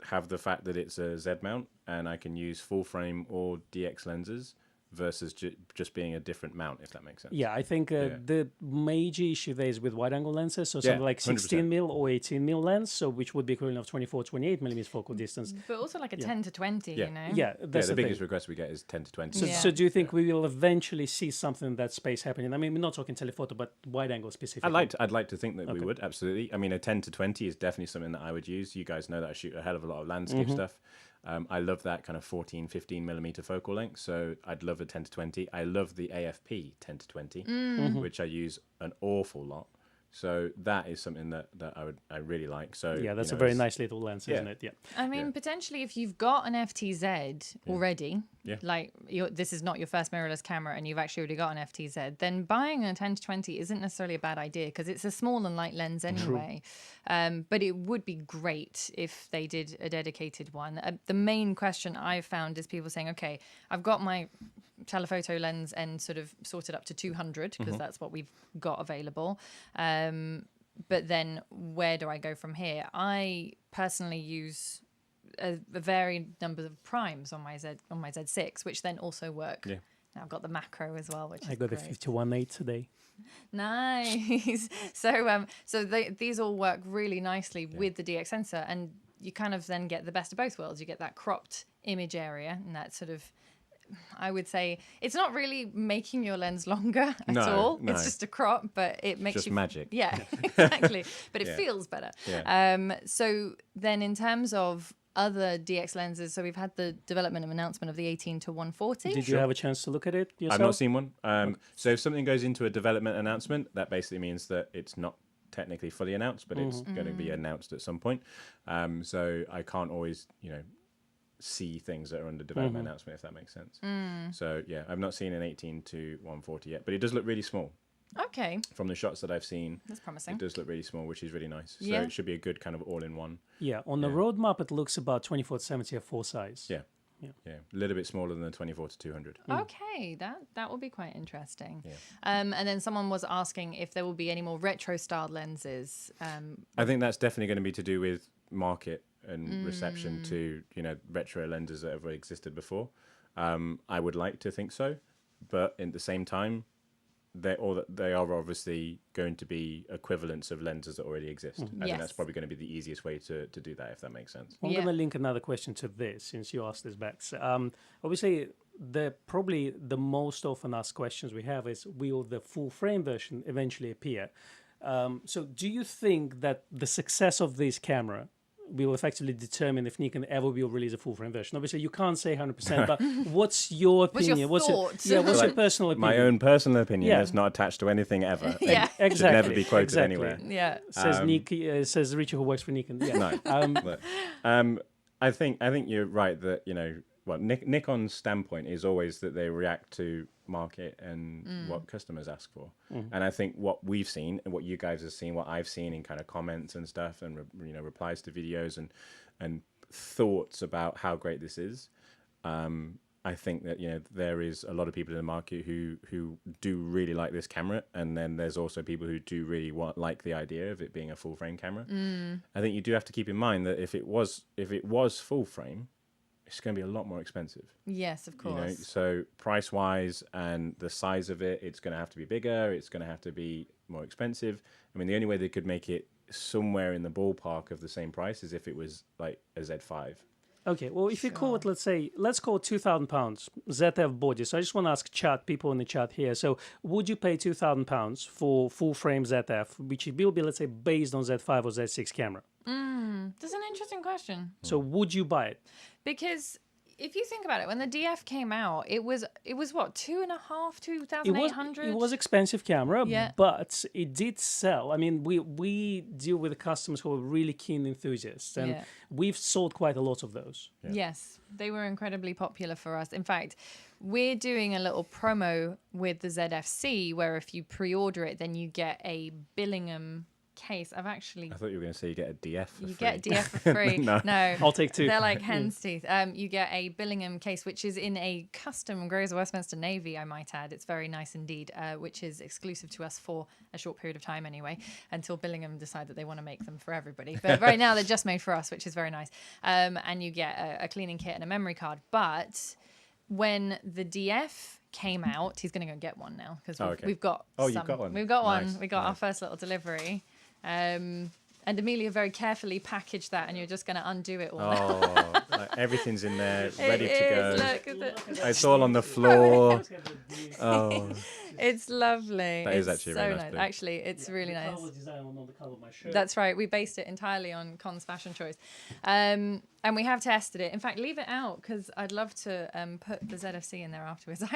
have the fact that it's a Z mount and I can use full frame or DX lenses versus just being a different mount, if that makes sense. Yeah, I think the major issue there is with wide angle lenses, so something like 16 100%. mil or 18 mil lens, so which would be equivalent of 24, 28 millimeters focal distance. But also like a 10 to 20, Yeah. you know? Yeah, that's The the biggest thing. request we get is 10 to 20. So, Yeah. so do you think we will eventually see something in that space happening? I mean, we're not talking telephoto, but wide angle specifically. I'd like to think that we would, absolutely. I mean, a 10 to 20 is definitely something that I would use. You guys know that I shoot a hell of a lot of landscape stuff. I love that kind of 14, 15 millimeter focal length. So I'd love a 10 to 20. I love the AFP 10 to 20, which I use an awful lot. So that is something that I really like. So Yeah, that's a very nice little lens, isn't it? Yeah. I mean, potentially, if you've got an FTZ already, Yeah. like this is not your first mirrorless camera and you've actually already got an FTZ, then buying a 10 to 20 isn't necessarily a bad idea because it's a small and light lens anyway. But it would be great if they did a dedicated one. The main question I've found is people saying, okay, I've got my telephoto lens and sort of sorted up to 200 because that's what we've got available. But then where do I go from here? I personally use a varied number of primes on my Z6, which then also work. Yeah. Now I've got the macro as well, which I is got the great. 51.8 today. Nice. So these all work really nicely with the DX sensor, and you kind of then get the best of both worlds. You get that cropped image area, and that sort of, I would say, it's not really making your lens longer at all. No. It's just a crop, but it makes Just you magic. Yeah, exactly. But it Yeah. feels better. Yeah. So then, in terms of other DX lenses, so we've had the development of announcement of the 18 to 140. Did you have a chance to look at it yourself? I've not seen one. So if something goes into a development announcement, that basically means that it's not technically fully announced, but it's going to be announced at some point. So I can't always, see things that are under development announcement, if that makes sense. So yeah, I've not seen an 18 to 140 yet, but it does look really small. Okay, From the shots that I've seen, that's promising. it does look really small, which is really nice. So Yeah. it should be a good kind of all-in-one. Yeah, on the roadmap, it looks about 24 to 70 f4 size. Yeah. Yeah. Yeah. A little bit smaller than the 24 to 200. Okay, that will be quite interesting. And then someone was asking if there will be any more retro styled lenses. I think that's definitely going to be to do with market and reception to retro lenses that have existed before. I would like to think so, but at the same time, they are obviously going to be equivalents of lenses that already exist. I think that's Yes. probably going to be the easiest way to do that, if that makes sense. I'm Yeah. going to link another question to this since you asked this, Bex. Obviously, probably the most often asked questions we have is, will the full frame version eventually appear? So do you think that the success of this camera will effectively determine if Nikon ever will release a full frame version? Obviously, you can't say 100%, but what's your What's your opinion? thoughts? What's your Like, personal opinion? My own personal opinion Yeah. that's not attached to anything ever. Yeah. and Exactly. should never be quoted exactly. anywhere. Yeah. Says Richie, who works for Nikon. Yeah. No. But, I think you're right that Nikon's standpoint is always that they react to market and what customers ask for. And I think what we've seen and what you guys have seen, what I've seen in kind of comments and stuff and replies to videos and thoughts about how great this is. I think that there is a lot of people in the market who do really like this camera, and then there's also people who do really like the idea of it being a full frame camera. I think you do have to keep in mind that if it was full frame, it's going to be a lot more expensive. Yes, of course. So price wise and the size of it, it's going to have to be bigger. It's going to have to be more expensive. I mean, the only way they could make it somewhere in the ballpark of the same price is if it was like a Z5. Okay, well, if you call it, let's call it £2,000 ZF body. So I just want to ask people in the chat here. So would you pay £2,000 for full frame ZF, which will be, let's say, based on Z5 or Z6 camera? That's an interesting question. So would you buy it? Because if you think about it, when the DF came out, it was what, 2,800? It was expensive camera, Yeah. but it did sell. I mean, we deal with customers who are really keen enthusiasts, and Yeah. we've sold quite a lot of those. Yes, they were incredibly popular for us. In fact, we're doing a little promo with the ZFC where if you pre-order it, then you get a Billingham case. I thought you were going to say you get a DF for You free. get DF for free. No. I'll take two. They're like hen's teeth. You get a Billingham case, which is in a custom Grays of Westminster Navy, I might add. It's very nice indeed, which is exclusive to us for a short period of time anyway, until Billingham decide that they want to make them for everybody. But right now they're just made for us, which is very nice. And you get a cleaning kit and a memory card. But when the DF came out, he's going to go get one now because we've got you've got one. We've got Nice. one. We got our first little delivery. And Amelia very carefully packaged that, and you're just going to undo it all. Oh, like everything's in there, ready to go. Look at it. It's all on the floor. Oh, It's lovely. That is It's actually so a very nice nice. blue. Actually, it's really nice. design on the color of my shirt. That's right. We based it entirely on Con's fashion choice. And we have tested it. In fact, leave it out because I'd love to put the ZFC in there afterwards. I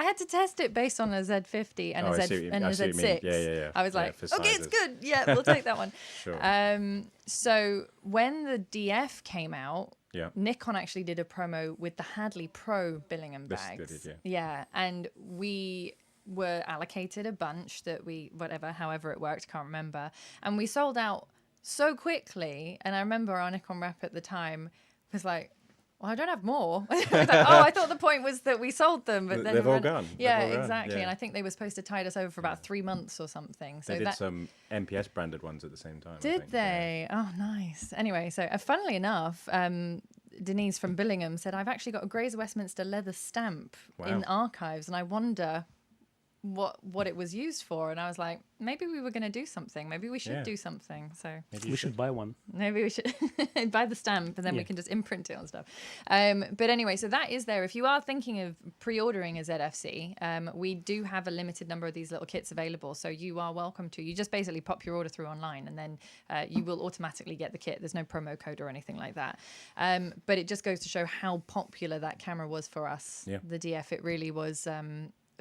had to test it based on a Z50 and Oh, a I see what you- and I a see what you mean. Z6. Yeah. I was Yeah, like, for okay, it's sizes. good. Yeah, we'll take that one. Sure. So when the DF came out, Yeah. Nikon actually did a promo with the Hadley Pro Billingham This bags. they did, Yeah, and we were allocated a bunch that however it worked, can't remember. And we sold out so quickly. And I remember our Nikon rep at the time was like, well, I don't have more. I was like, I thought the point was that we sold them, but then They've all gone. Yeah, They've all gone, exactly. yeah. And I think they were supposed to tide us over for about 3 months or something. So They did some MPS branded ones at the same time. I did think, they? Oh, nice. Anyway, so funnily enough, Denise from Billingham said, I've actually got a Grays of Westminster leather stamp in Wow. archives, and I wonder what it was used for. And I was like, maybe we were going to do something. Maybe we should Yeah. do something. So Maybe you We should buy one. maybe we should buy the stamp, and then we Yeah. can just imprint it on stuff. But anyway, so that is there. If you are thinking of pre-ordering a ZFC, we do have a limited number of these little kits available. So you are welcome to. You just basically pop your order through online, and then you will automatically get the kit. There's no promo code or anything like that. But it just goes to show how popular that camera was for us. Yeah. The DF, it really was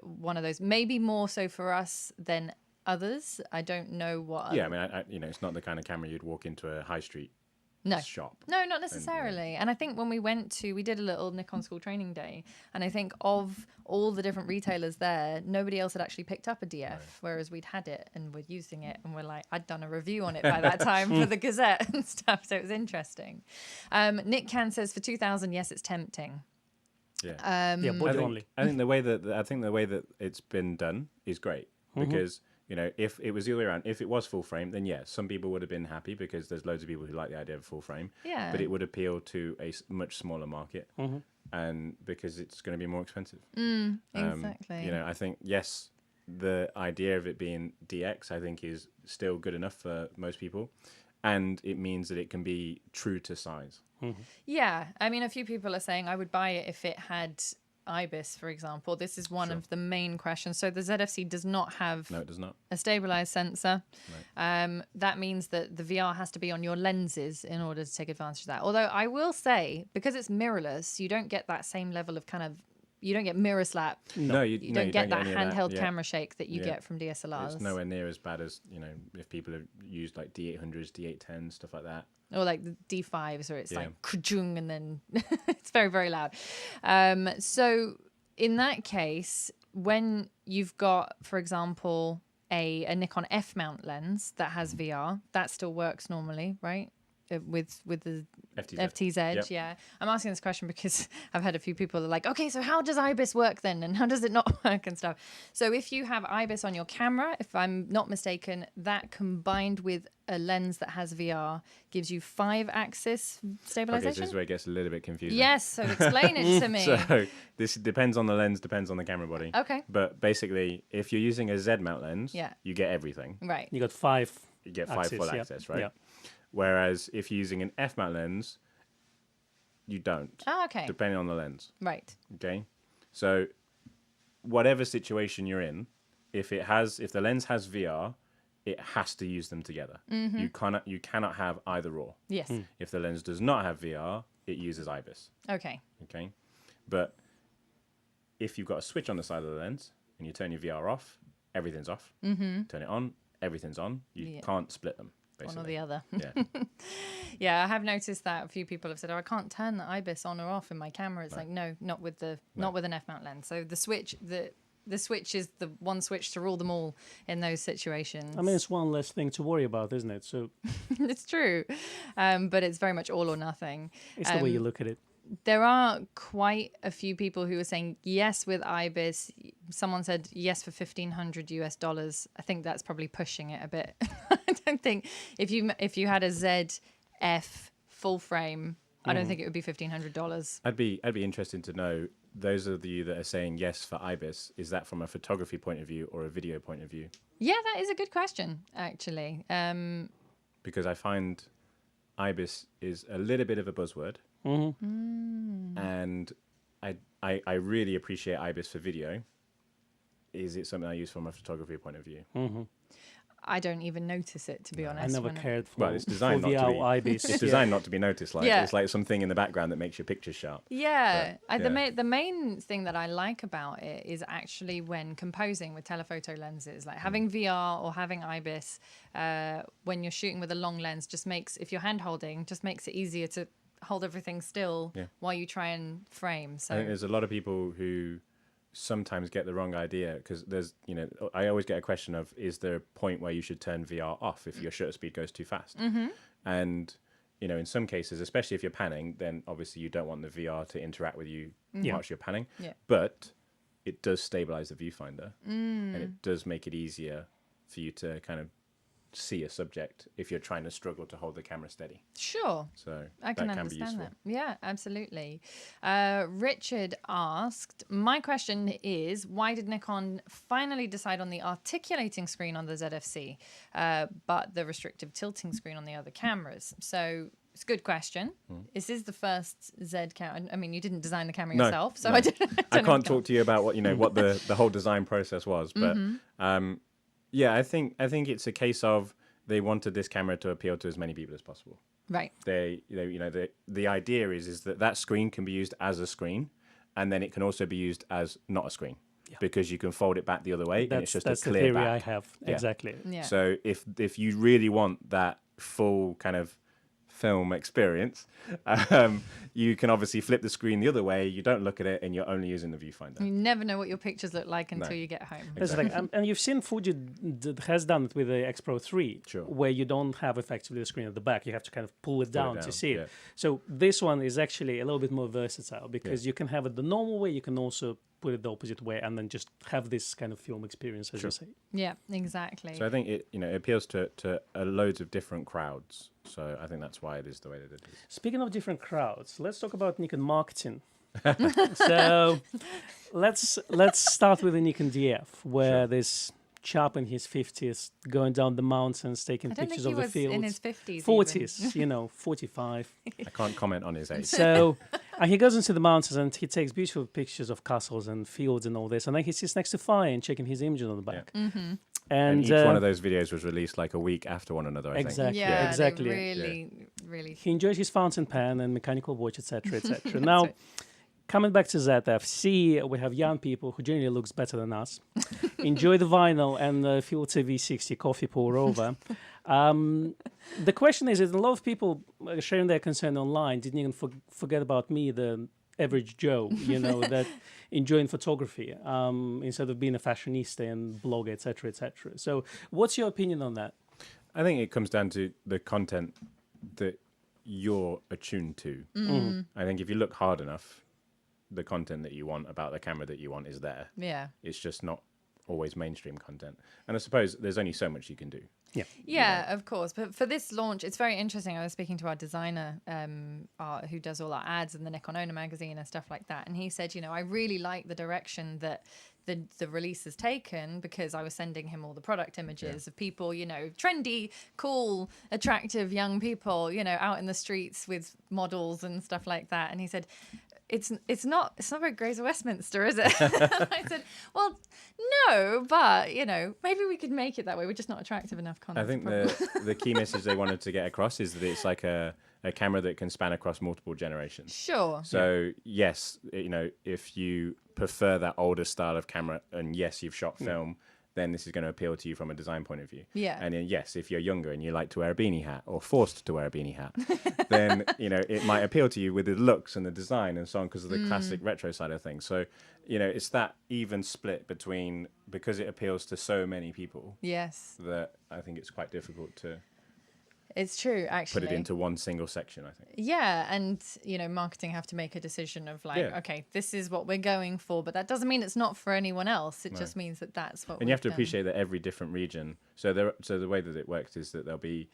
one of those, maybe more so for us than others. I don't know what. Yeah, I mean, it's not the kind of camera you'd walk into a high street No. shop. No, not necessarily. And I think when we we did a little Nikon School Training Day, and I think of all the different retailers there, nobody else had actually picked up a DF, whereas we'd had it and we're using it, and we're like, I'd done a review on it by that time for the Gazette and stuff, so it was interesting. Nick Can says for 2,000, yes, it's tempting. Yeah. Yeah, body only. I think the way that it's been done is great because if it was the other way around, if it was full frame, then yes, some people would have been happy because there's loads of people who like the idea of full frame. Yeah. But it would appeal to a much smaller market, and because it's going to be more expensive. Exactly. I think yes, the idea of it being DX, I think, is still good enough for most people, and it means that it can be true to size. Yeah, I mean, a few people are saying I would buy it if it had IBIS, for example. This is one of the main questions. So the ZFC does not have No, it does not. a stabilized sensor. That means that the VR has to be on your lenses in order to take advantage of that. Although I will say, because it's mirrorless, you don't get that same level of you don't get mirror slap. No, You don't get that any of handheld Yeah. camera shake that you Yeah. get from DSLRs. It's nowhere near as bad as if people have used like D800s, D810s, stuff like that. Or like the D5s, where it's Yeah. like kajung, and then it's very, very loud. So in that case, when you've got, for example, a Nikon F mount lens that has VR, that still works normally, right? with the FTZ. FTZ. Yep. Yeah, I'm asking this question because I've had a few people are like, okay, so how does IBIS work then, and how does it not work and stuff. So if you have IBIS on your camera, if I'm not mistaken, that combined with a lens that has VR gives you 5-axis Okay, stabilization. so this is where it gets a little bit confusing. Yes, so explain it to me. So this depends on the lens, depends on the camera body. Okay. But basically, if you're using a Z mount lens, Yeah. you get everything. Right. You got 5. You get 5 Axis, full yeah. access, right? Yeah. Whereas if you're using an F mount lens, you don't, Oh, okay. depending on the lens. Right. Okay, so whatever situation you're in, if the lens has VR, it has to use them together. Mm-hmm. You cannot have either or. Yes. If the lens does not have VR, it uses IBIS. Okay. Okay, but if you've got a switch on the side of the lens and you turn your VR off, everything's off. Mm-hmm. Turn it on, everything's on. You Yeah. can't split them. Basically. One or the other. Yeah. Yeah, I have noticed that a few people have said, "Oh, I can't turn the IBIS on or off in my camera." It's like, no, not with an F mount lens. So the switch is the one switch to rule them all in those situations. I mean, it's one less thing to worry about, isn't it? So it's true, but it's very much all or nothing. it's the way you look at it. There are quite a few people who are saying yes with IBIS. Someone said yes for $1,500. I think that's probably pushing it a bit. I don't think if you had a ZF full frame, I don't think it would be $1,500. I'd be interested to know, those of you that are saying yes for IBIS, is that from a photography point of view or a video point of view? Yeah, that is a good question, actually. Because I find IBIS is a little bit of a buzzword, and I really appreciate IBIS for video. Is it something I use from a photography point of view? I don't even notice it, to be honest. I never when cared for, Well, it's designed for not to VR be. IBIS. It's designed not to be noticed. Like Yeah. it's like something in the background that makes your pictures sharp. Yeah, But, the main thing that I like about it is actually when composing with telephoto lenses, like having VR or having IBIS, when you're shooting with a long lens, just makes, if you're hand holding, just makes it easier to hold everything still Yeah. while you try and frame. I think So there's a lot of people who sometimes get the wrong idea, because there's, I always get a question of, is there a point where you should turn VR off if your shutter speed goes too fast? And in some cases, especially if you're panning, then obviously you don't want the VR to interact with you whilst you're panning. Yeah. But it does stabilize the viewfinder, and it does make it easier for you to kind of see a subject if you're trying to struggle to hold the camera steady. sure. So I can that can be understand useful. that. Yeah, absolutely. Richard asked, my question is, why did Nikon finally decide on the articulating screen on the ZFC, but the restrictive tilting screen on the other cameras? So it's a good question. This is the first Z camera. I mean, you didn't design the camera yourself, so no. I don't I know can't if talk to you about what what the whole design process was, but yeah, I think it's a case of they wanted this camera to appeal to as many people as possible. Right. The idea is that screen can be used as a screen, and then it can also be used as not a screen, because you can fold it back the other way, and it's just That's a the clear theory back. I have. Yeah. Exactly. Yeah. So if you really want that full kind of film experience, you can obviously flip the screen the other way. You don't look at it, and you're only using the viewfinder. You never know what your pictures look like until No. you get home. That's the thing. And you've seen Fuji has done it with the X Pro 3, Sure. where you don't have effectively the screen at the back. You have to kind of pull it down to down, see it. yeah. So this one is actually a little bit more versatile, because you can have it the normal way. You can also put it the opposite way, and then just have this kind of film experience, as you say. Yeah, exactly. So I think it appeals to loads of different crowds. So I think that's why it is the way that it is. Speaking of different crowds, let's talk about Nikon marketing. So let's start with the Nikon DF, where this chap in his 50s going down the mountains, taking I don't think pictures he of the was fields. in his 50s. 40s, 45. I can't comment on his age. So he goes into the mountains and he takes beautiful pictures of castles and fields and all this. And then he sits next to fire and checking his images on the back. Mm-hmm. And each one of those videos was released like a week after one another, I Exactly. think. Yeah, exactly. they really. He enjoys his fountain pen and mechanical watch, etc., etc. That's Now, right. coming back to ZFC, we have young people who generally looks better than us. Enjoy the vinyl and the Filter V60 coffee pour over. The question is, a lot of people sharing their concern online didn't even forget about me, the average Joe, that enjoying photography instead of being a fashionista and blogger, etc., etc. So what's your opinion on that? I think it comes down to the content that you're attuned to. I think if you look hard enough, the content that you want about the camera that you want is there. Yeah. It's just not always mainstream content. And I suppose there's only so much you can do. Yeah, of course. But for this launch, it's very interesting. I was speaking to our designer who does all our ads in the Nikon Owner magazine and stuff like that. And he said, I really like the direction that the release has taken, because I was sending him all the product images of people, trendy, cool, attractive young people, out in the streets with models and stuff like that. And he said, it's not very Grays of Westminster, is it? I said, well, no, but maybe we could make it that way. We're just not attractive enough content. I think the key message they wanted to get across is that it's like a camera that can span across multiple generations. Sure. So yes, if you prefer that older style of camera, and yes, you've shot film, then this is going to appeal to you from a design point of view. Yeah. And then, yes, if you're younger and you like to wear a beanie hat, or forced to wear a beanie hat, then, it might appeal to you with the looks and the design and so on, because of the classic retro side of things. So, it's that even split between, because it appeals to so many people. Yes. That I think it's quite difficult to It's true, actually. put it into one single section, I think. Yeah, and marketing have to make a decision of okay, this is what we're going for, but that doesn't mean it's not for anyone else. It just means that that's what. And you have to appreciate that every different region. So the way that it works is that there'll be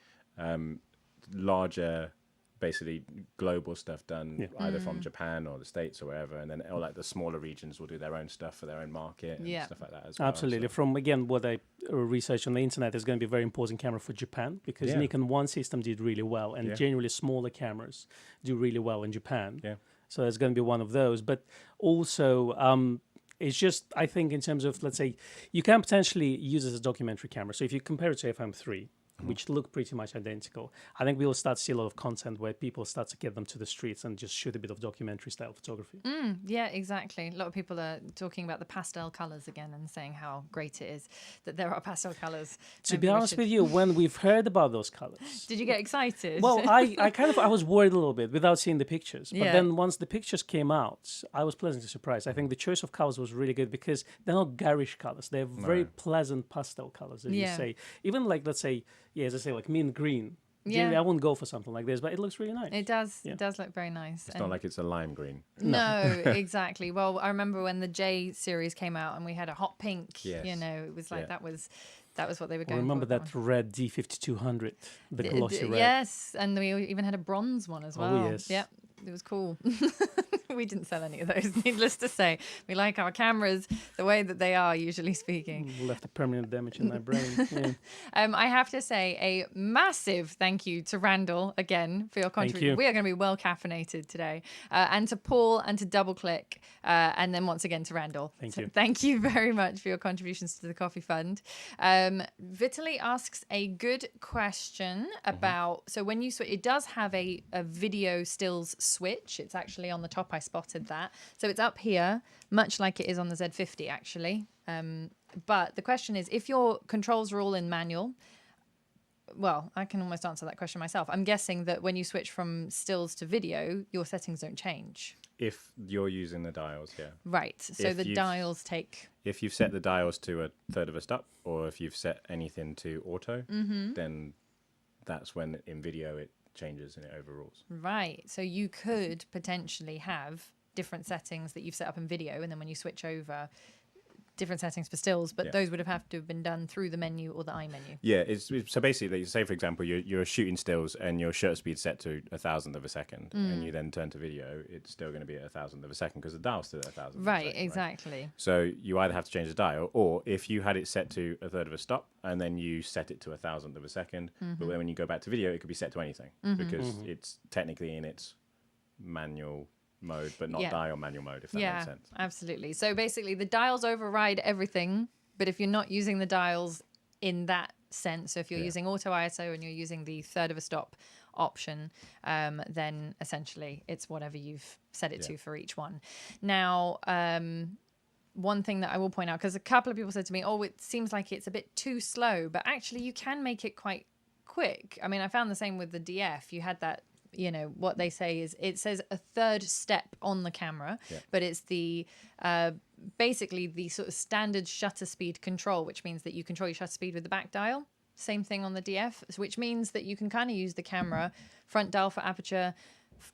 larger, basically global stuff done either from Japan or the States or wherever, and then all like the smaller regions will do their own stuff for their own market and stuff like that as well. Absolutely. So. From again what I researched on the internet, is going to be a very important camera for Japan, because Nikon One system did really well, and generally smaller cameras do really well in Japan. Yeah. So it's going to be one of those. But also, it's just, I think, in terms of, let's say, you can potentially use it as a documentary camera. So if you compare it to FM3, which look pretty much identical, I think we will start to see a lot of content where people start to get them to the streets and just shoot a bit of documentary style photography. Yeah, exactly. A lot of people are talking about the pastel colors again and saying how great it is that there are pastel colors. To be honest with you, when we've heard about those colors, did you get excited? well, I was worried a little bit without seeing the pictures. But Yeah. then once the pictures came out, I was pleasantly surprised. I think the choice of colors was really good, because they're not garish colors. They're very pleasant pastel colors, as you say. Even like, let's say, as I say, like mint green. Generally, I wouldn't go for something like this, but it looks really nice. It does. It does look very nice. It's not like it's a lime green. No, exactly. Well, I remember when the J series came out and we had a hot pink. Yes. It was like that was what they were going Remember for. that red D5200, the glossy red. Yes, and we even had a bronze one as well. Oh, yes. Yep, it was cool. We didn't sell any of those, needless to say. We like our cameras the way that they are, usually speaking. Left a permanent damage in my brain. Yeah. I have to say a massive thank you to Randall again for your contribution. you. We are going to be well caffeinated today. And to Paul and to Double Click. And then once again to Randall. Thank you. Thank you very much for your contributions to the Coffee Fund. Vitaly asks a good question about, so when you switch, it does have a video stills switch. It's actually on the top. I spotted that. So it's up here, much like it is on the Z50 actually. But the question is, if your controls are all in manual, well, I can almost answer that question myself. I'm guessing that when you switch from stills to video, your settings don't change. If you're using the dials, yeah. Right. So the dials take... If you've set the dials to a third of a stop, or if you've set anything to auto, then that's when in video it changes and it overrules. Right. So you could potentially have different settings that you've set up in video, and then when you switch over, different settings for stills, but those would have to have been done through the menu or the iMenu. Yeah, so basically, say for example, you're shooting stills and your shutter speed set to 1,000th of a second, and you then turn to video, it's still going to be at 1,000th of a second because the dial's still at 1,000th. Right, exactly. Right? So you either have to change the dial, or if you had it set to a third of a stop and then you set it to 1,000th of a second, but then when you go back to video, it could be set to anything because it's technically in its manual mode, but not dial manual mode, if that makes sense. Absolutely. So basically the dials override everything, but if you're not using the dials in that sense, so if you're using auto ISO and you're using the third of a stop option, then essentially it's whatever you've set it to for each one. Now, one thing that I will point out, because a couple of people said to me, oh, it seems like it's a bit too slow, but actually you can make it quite quick. I mean, I found the same with the DF. You had that, you know, what they say is it says a third step on the camera, but it's the basically the sort of standard shutter speed control, which means that you control your shutter speed with the back dial. Same thing on the DF, which means that you can kind of use the camera, front dial for aperture,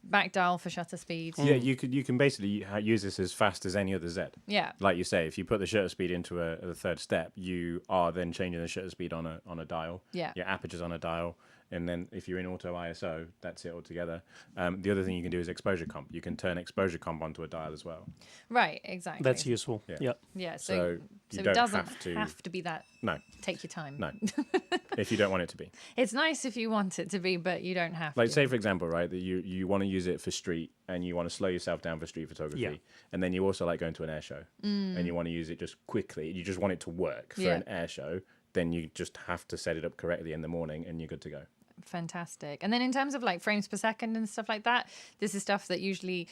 back dial for shutter speed. Yeah, you can basically use this as fast as any other Z. Yeah. Like you say, if you put the shutter speed into a third step, you are then changing the shutter speed on a dial. Yeah. Your aperture's on a dial. And then if you're in auto ISO, that's it altogether. The other thing you can do is exposure comp. You can turn exposure comp onto a dial as well. Right, exactly. That's useful. Yeah. Yeah. Yeah, So so you it don't doesn't have to- be that. No, Take your time. no. If you don't want it to be. It's nice if you want it to be, but you don't have Like to. say for example, right, that you want to use it for street and you want to slow yourself down for street photography, Yeah. and then you also like going to an air show and you want to use it just quickly. You just want it to work for Yeah. an air show. Then you just have to set it up correctly in the morning, and you're good to go. Fantastic. And then in terms of like frames per second and stuff like that, this is stuff that usually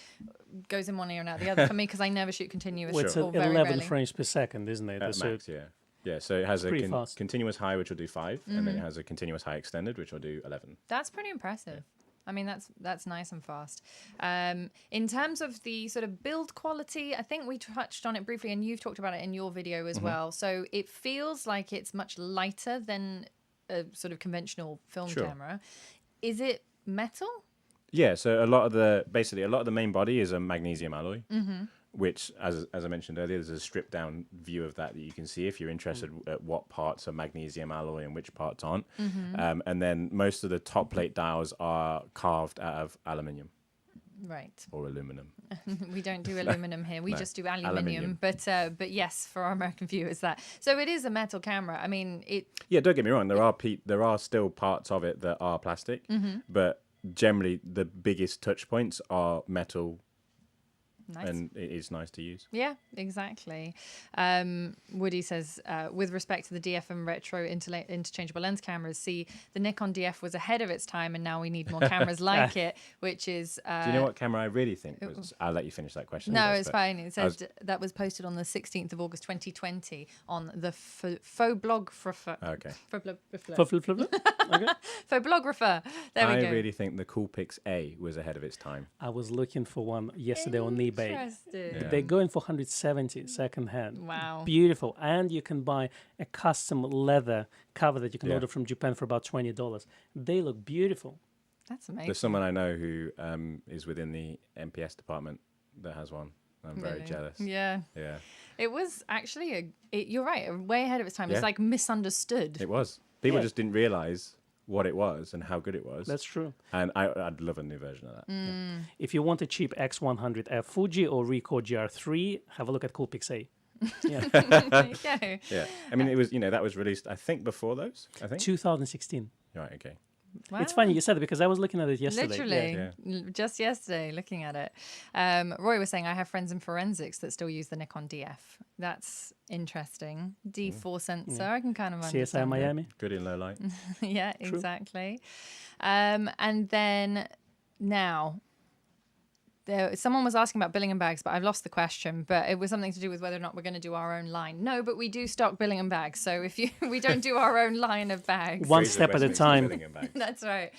goes in one ear and out the other for me because I never shoot continuous. Well, it's or very 11 rarely. frames per second, isn't it? At So max, yeah. Yeah, so it has a pretty fast. continuous high, which will do 5, and then it has a continuous high extended, which will do 11. That's pretty impressive. I mean, that's nice and fast. In terms of the sort of build quality, I think we touched on it briefly, and you've talked about it in your video as well. So it feels like it's much lighter than a sort of conventional film Sure. camera. Is it metal? Yeah, so a lot of the main body is a magnesium alloy, which, as I mentioned earlier, there's a stripped down view of that you can see if you're interested at what parts are magnesium alloy and which parts aren't. And then most of the top plate dials are carved out of aluminium Right. or aluminum. We don't do aluminum here. We No. just do aluminium. Aluminium. But yes, for our American viewers, that. So it is a metal camera. I mean, it. Yeah, don't get me wrong. There are still parts of it that are plastic, but generally the biggest touch points are metal, Nice. and it is nice to use. Yeah, exactly. Woody says, with respect to the DF and retro interchangeable lens cameras, see, the Nikon DF was ahead of its time, and now we need more cameras like it, which is. Do you know what camera I really think was? I'll let you finish that question. No, first, it's but fine. It I was- said that was posted on the 16th of August 2020 on the Photographer. Okay. Flip, flip, flip, flip. Okay. Photographer. There we I go. really think the Coolpix A was ahead of its time. I was looking for one yesterday on eBay. Interesting. Yeah. They're going for 170 second hand. Wow. Beautiful. And you can buy a custom leather cover that you can Yeah. order from Japan for about $20. They look beautiful. That's amazing. There's someone I know who is within the MPS department that has one. I'm very Really? jealous. Yeah. Yeah, It was actually you're right, way ahead of its time. Yeah. It's like misunderstood. it was. People Yeah. just didn't realize what it was and how good it was. That's true. And I'd love a new version of that. Mm. If you want a cheap X100F Fuji or Ricoh GR3, have a look at Coolpix A. Yeah. There you go. Yeah, I mean, it was, that was released, I think, before those. I think. 2016. Right. Okay. It's Wow. funny you said it because I was looking at it yesterday. Literally, Yeah. just yesterday, looking at it. Roy was saying, I have friends in forensics that still use the Nikon DF. That's interesting. D4 sensor, I can kind of CSI understand. Miami. Good in low light. Yeah, exactly. And then now, someone was asking about Billingham bags, but I've lost the question. But it was something to do with whether or not we're going to do our own line. No, but we do stock Billingham bags. So if we don't do our own line of bags. One Fraser step at a Westminster time. Billingham bags. That's right.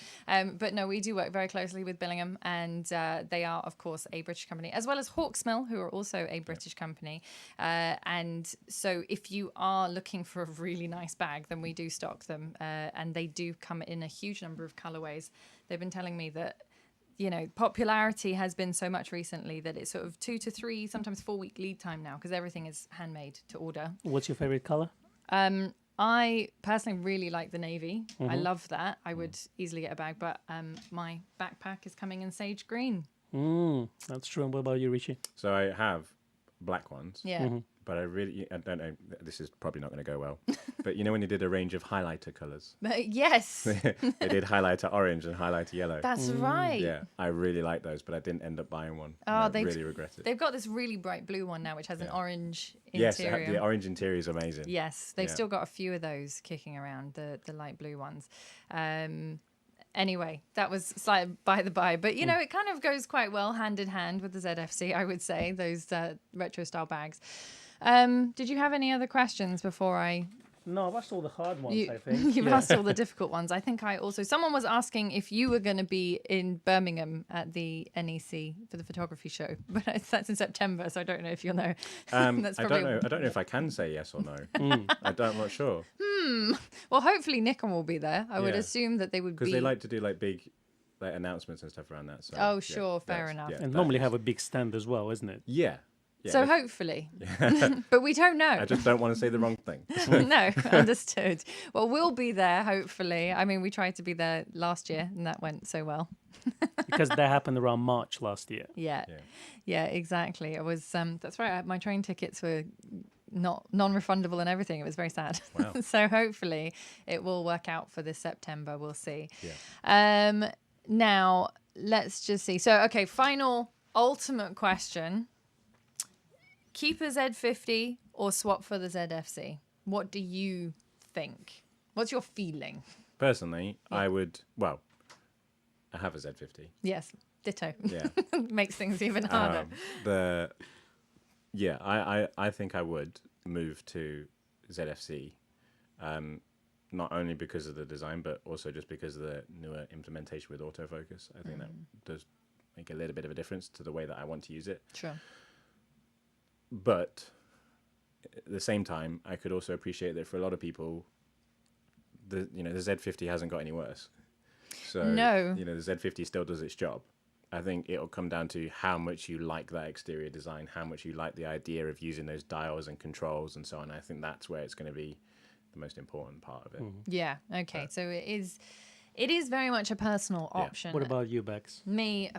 But no, we do work very closely with Billingham, and they are, of course, a British company, as well as Hawksmill, who are also a British company. And so if you are looking for a really nice bag, then we do stock them, and they do come in a huge number of colorways. They've been telling me that, popularity has been so much recently that it's sort of 2 to 3, sometimes 4-week lead time now, because everything is handmade to order. What's your favorite color? I personally really like the navy. I love that. I would easily get a bag, but my backpack is coming in sage green. That's true. And what about you, Richie? So I have black ones. Yeah. But I don't know. This is probably not going to go well. But when you did a range of highlighter colors, But yes, they did highlighter orange and highlighter yellow. that's right. Yeah, I really like those, but I didn't end up buying one. Oh, and I they've- really regret it. They've got this really bright blue one now, which has an orange Yes, interior. the orange interior is amazing. Yes, they've Yeah. still got a few of those kicking around, the light blue ones. Anyway, that was slightly by the by, but it kind of goes quite well hand in hand with the ZFC, I would say, those retro style bags. Did you have any other questions before I No, I've asked all the hard ones, You, I think. you've Yeah. asked all the difficult ones. I think I also. Someone was asking if you were going to be in Birmingham at the NEC for the photography show, but that's in September, so I don't know if you'll know. That's I probably don't know. I don't know if I can say yes or no. Mm. I'm not sure Well, hopefully Nikon will be there. I would Yeah. assume that they would because be. they like to do like big like announcements and stuff around that. So, Oh, yeah, sure, fair that's- enough. yeah, And that normally is- have a big stand as well, isn't it? Yeah. Yeah, So if- hopefully, but we don't know. I just don't want to say the wrong thing. No, understood. Well, we'll be there, hopefully. I mean, we tried to be there last year and that went so well. Because that happened around March last year. Yeah. Yeah. Yeah, exactly. It was, that's right. My train tickets were not non-refundable and everything. It was very sad. Wow. So hopefully it will work out for this September. We'll see. Yeah. Now, let's just see. So, okay, final ultimate question. Keep a Z50 or swap for the ZFC? What do you think? What's your feeling? Personally, I would. Well, I have a Z50. Yes, ditto. Yeah. Makes things even harder. I think I would move to ZFC, not only because of the design, but also just because of the newer implementation with autofocus. I think that does make a little bit of a difference to the way that I want to use it. Sure. But at the same time, I could also appreciate that for a lot of people, the Z50 hasn't got any worse. So No. the Z50 still does its job. I think it'll come down to how much you like that exterior design, how much you like the idea of using those dials and controls and so on. I think that's where it's going to be the most important part of it. Yeah. Okay. So it is very much a personal Yeah. option. What about you, Bex? Me?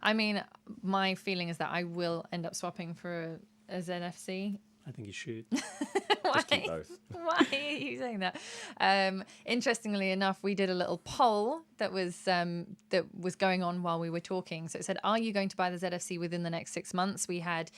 I mean, my feeling is that I will end up swapping for a ZFC. I think you should. Just keep both. Why are you saying that? Interestingly enough, we did a little poll that was going on while we were talking. So it said, "Are you going to buy the ZFC within the next 6 months?" We had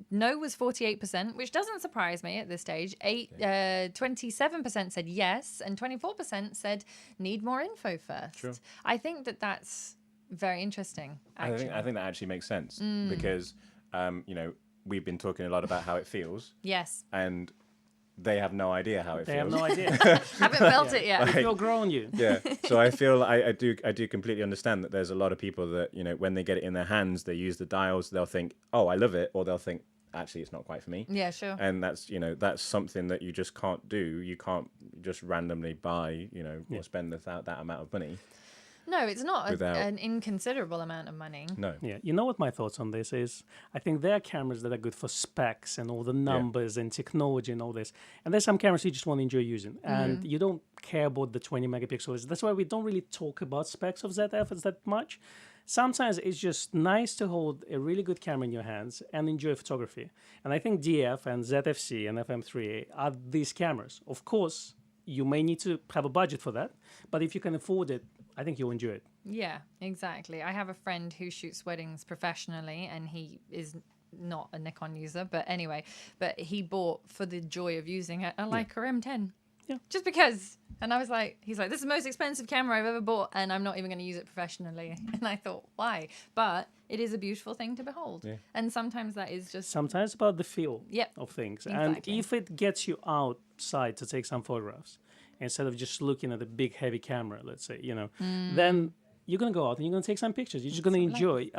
no was 48%, which doesn't surprise me at this stage. 27% said yes, and 24% said need more info first. Sure. I think that's very interesting. Actually, I think that actually makes sense because we've been talking a lot about how it feels, yes, and they have no idea how it They have feels. no idea. haven't felt it yet. If you're grown, you. Yeah, so I feel I do completely understand that there's a lot of people that when they get it in their hands, they use the dials, they'll think, oh, I love it, or they'll think, actually, it's not quite for me. Yeah, sure. And that's that's something that you just can't do. You can't just randomly buy or spend that amount of money. No, it's not Without- an inconsiderable amount of money. No. Yeah, you know what my thoughts on this is? I think there are cameras that are good for specs and all the numbers and technology and all this. And there's some cameras you just want to enjoy using. And you don't care about the 20 megapixels. That's why we don't really talk about specs of ZFs that much. Sometimes it's just nice to hold a really good camera in your hands and enjoy photography. And I think DF and ZFC and FM3A are these cameras. Of course, you may need to have a budget for that. But if you can afford it, I think you'll enjoy it. Yeah, exactly. I have a friend who shoots weddings professionally, and he is not a Nikon user, but anyway, he bought, for the joy of using it, a Leica M10. Yeah. Just because. And I was like, he's like, this is the most expensive camera I've ever bought, and I'm not even going to use it professionally. And I thought, why? But it is a beautiful thing to behold. Yeah. And sometimes that is just, Sometimes about the feel Yep, of things. exactly. And if it gets you outside to take some photographs, instead of just looking at a big heavy camera, let's say, then you're going to go out and you're going to take some pictures. You're just going to enjoy.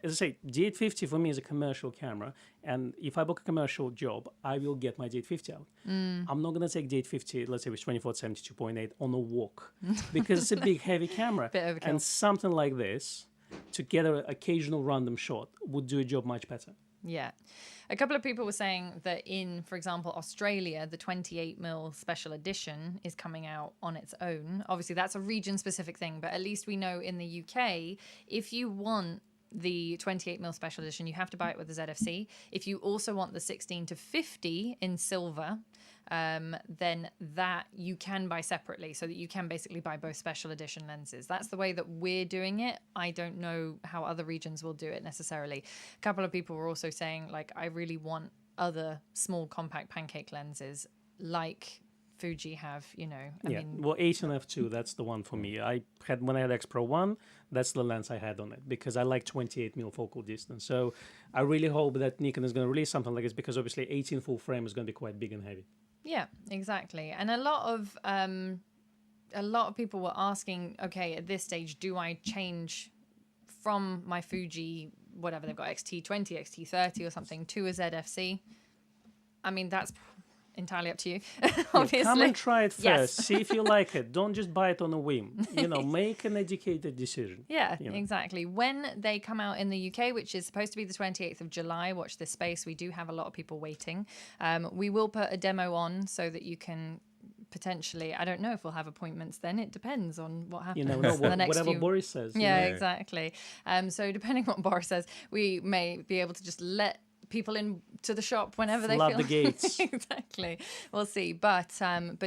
As I say, D850 for me is a commercial camera. And if I book a commercial job, I will get my D850 out. I'm not going to take D850, let's say with 24-72.8 on a walk because it's a big heavy camera. Bit overkill. And something like this, to get an occasional random shot, would do a job much better. yeah. A couple of people were saying that in, for example, Australia, the 28mm special edition is coming out on its own. Obviously, that's a region-specific thing, but at least we know in the UK, if you want the 28mm special edition, you have to buy it with the ZFC. If you also want the 16-50 in silver, then that you can buy separately, so that you can basically buy both special edition lenses. That's the way that we're doing it. I don't know how other regions will do it necessarily. A couple of people were also saying, like, I really want other small compact pancake lenses like Fuji have, I mean, Well, 18 f2, that's the one for me. When I had X Pro 1, that's the lens I had on it because I like 28mm focal distance. So I really hope that Nikon is going to release something like this because obviously 18 full frame is going to be quite big and heavy. Yeah, exactly. And a lot of people were asking, okay, at this stage, do I change from my Fuji, whatever they've got, XT20, XT30 or something, to a ZFC? I mean, that's entirely up to you, obviously. Come and try it first. Yes. See if you like it. Don't just buy it on a whim. Make an educated decision. Yeah, exactly. When they come out in the UK, which is supposed to be the 28th of July, watch this space. We do have a lot of people waiting. We will put a demo on so that you can potentially, I don't know if we'll have appointments then. It depends on what happens. You never know, in the next whatever few... Boris says. Yeah, exactly. So depending on what Boris says, we may be able to just let people in to the shop whenever they Flood feel the gates. Exactly. We'll see. But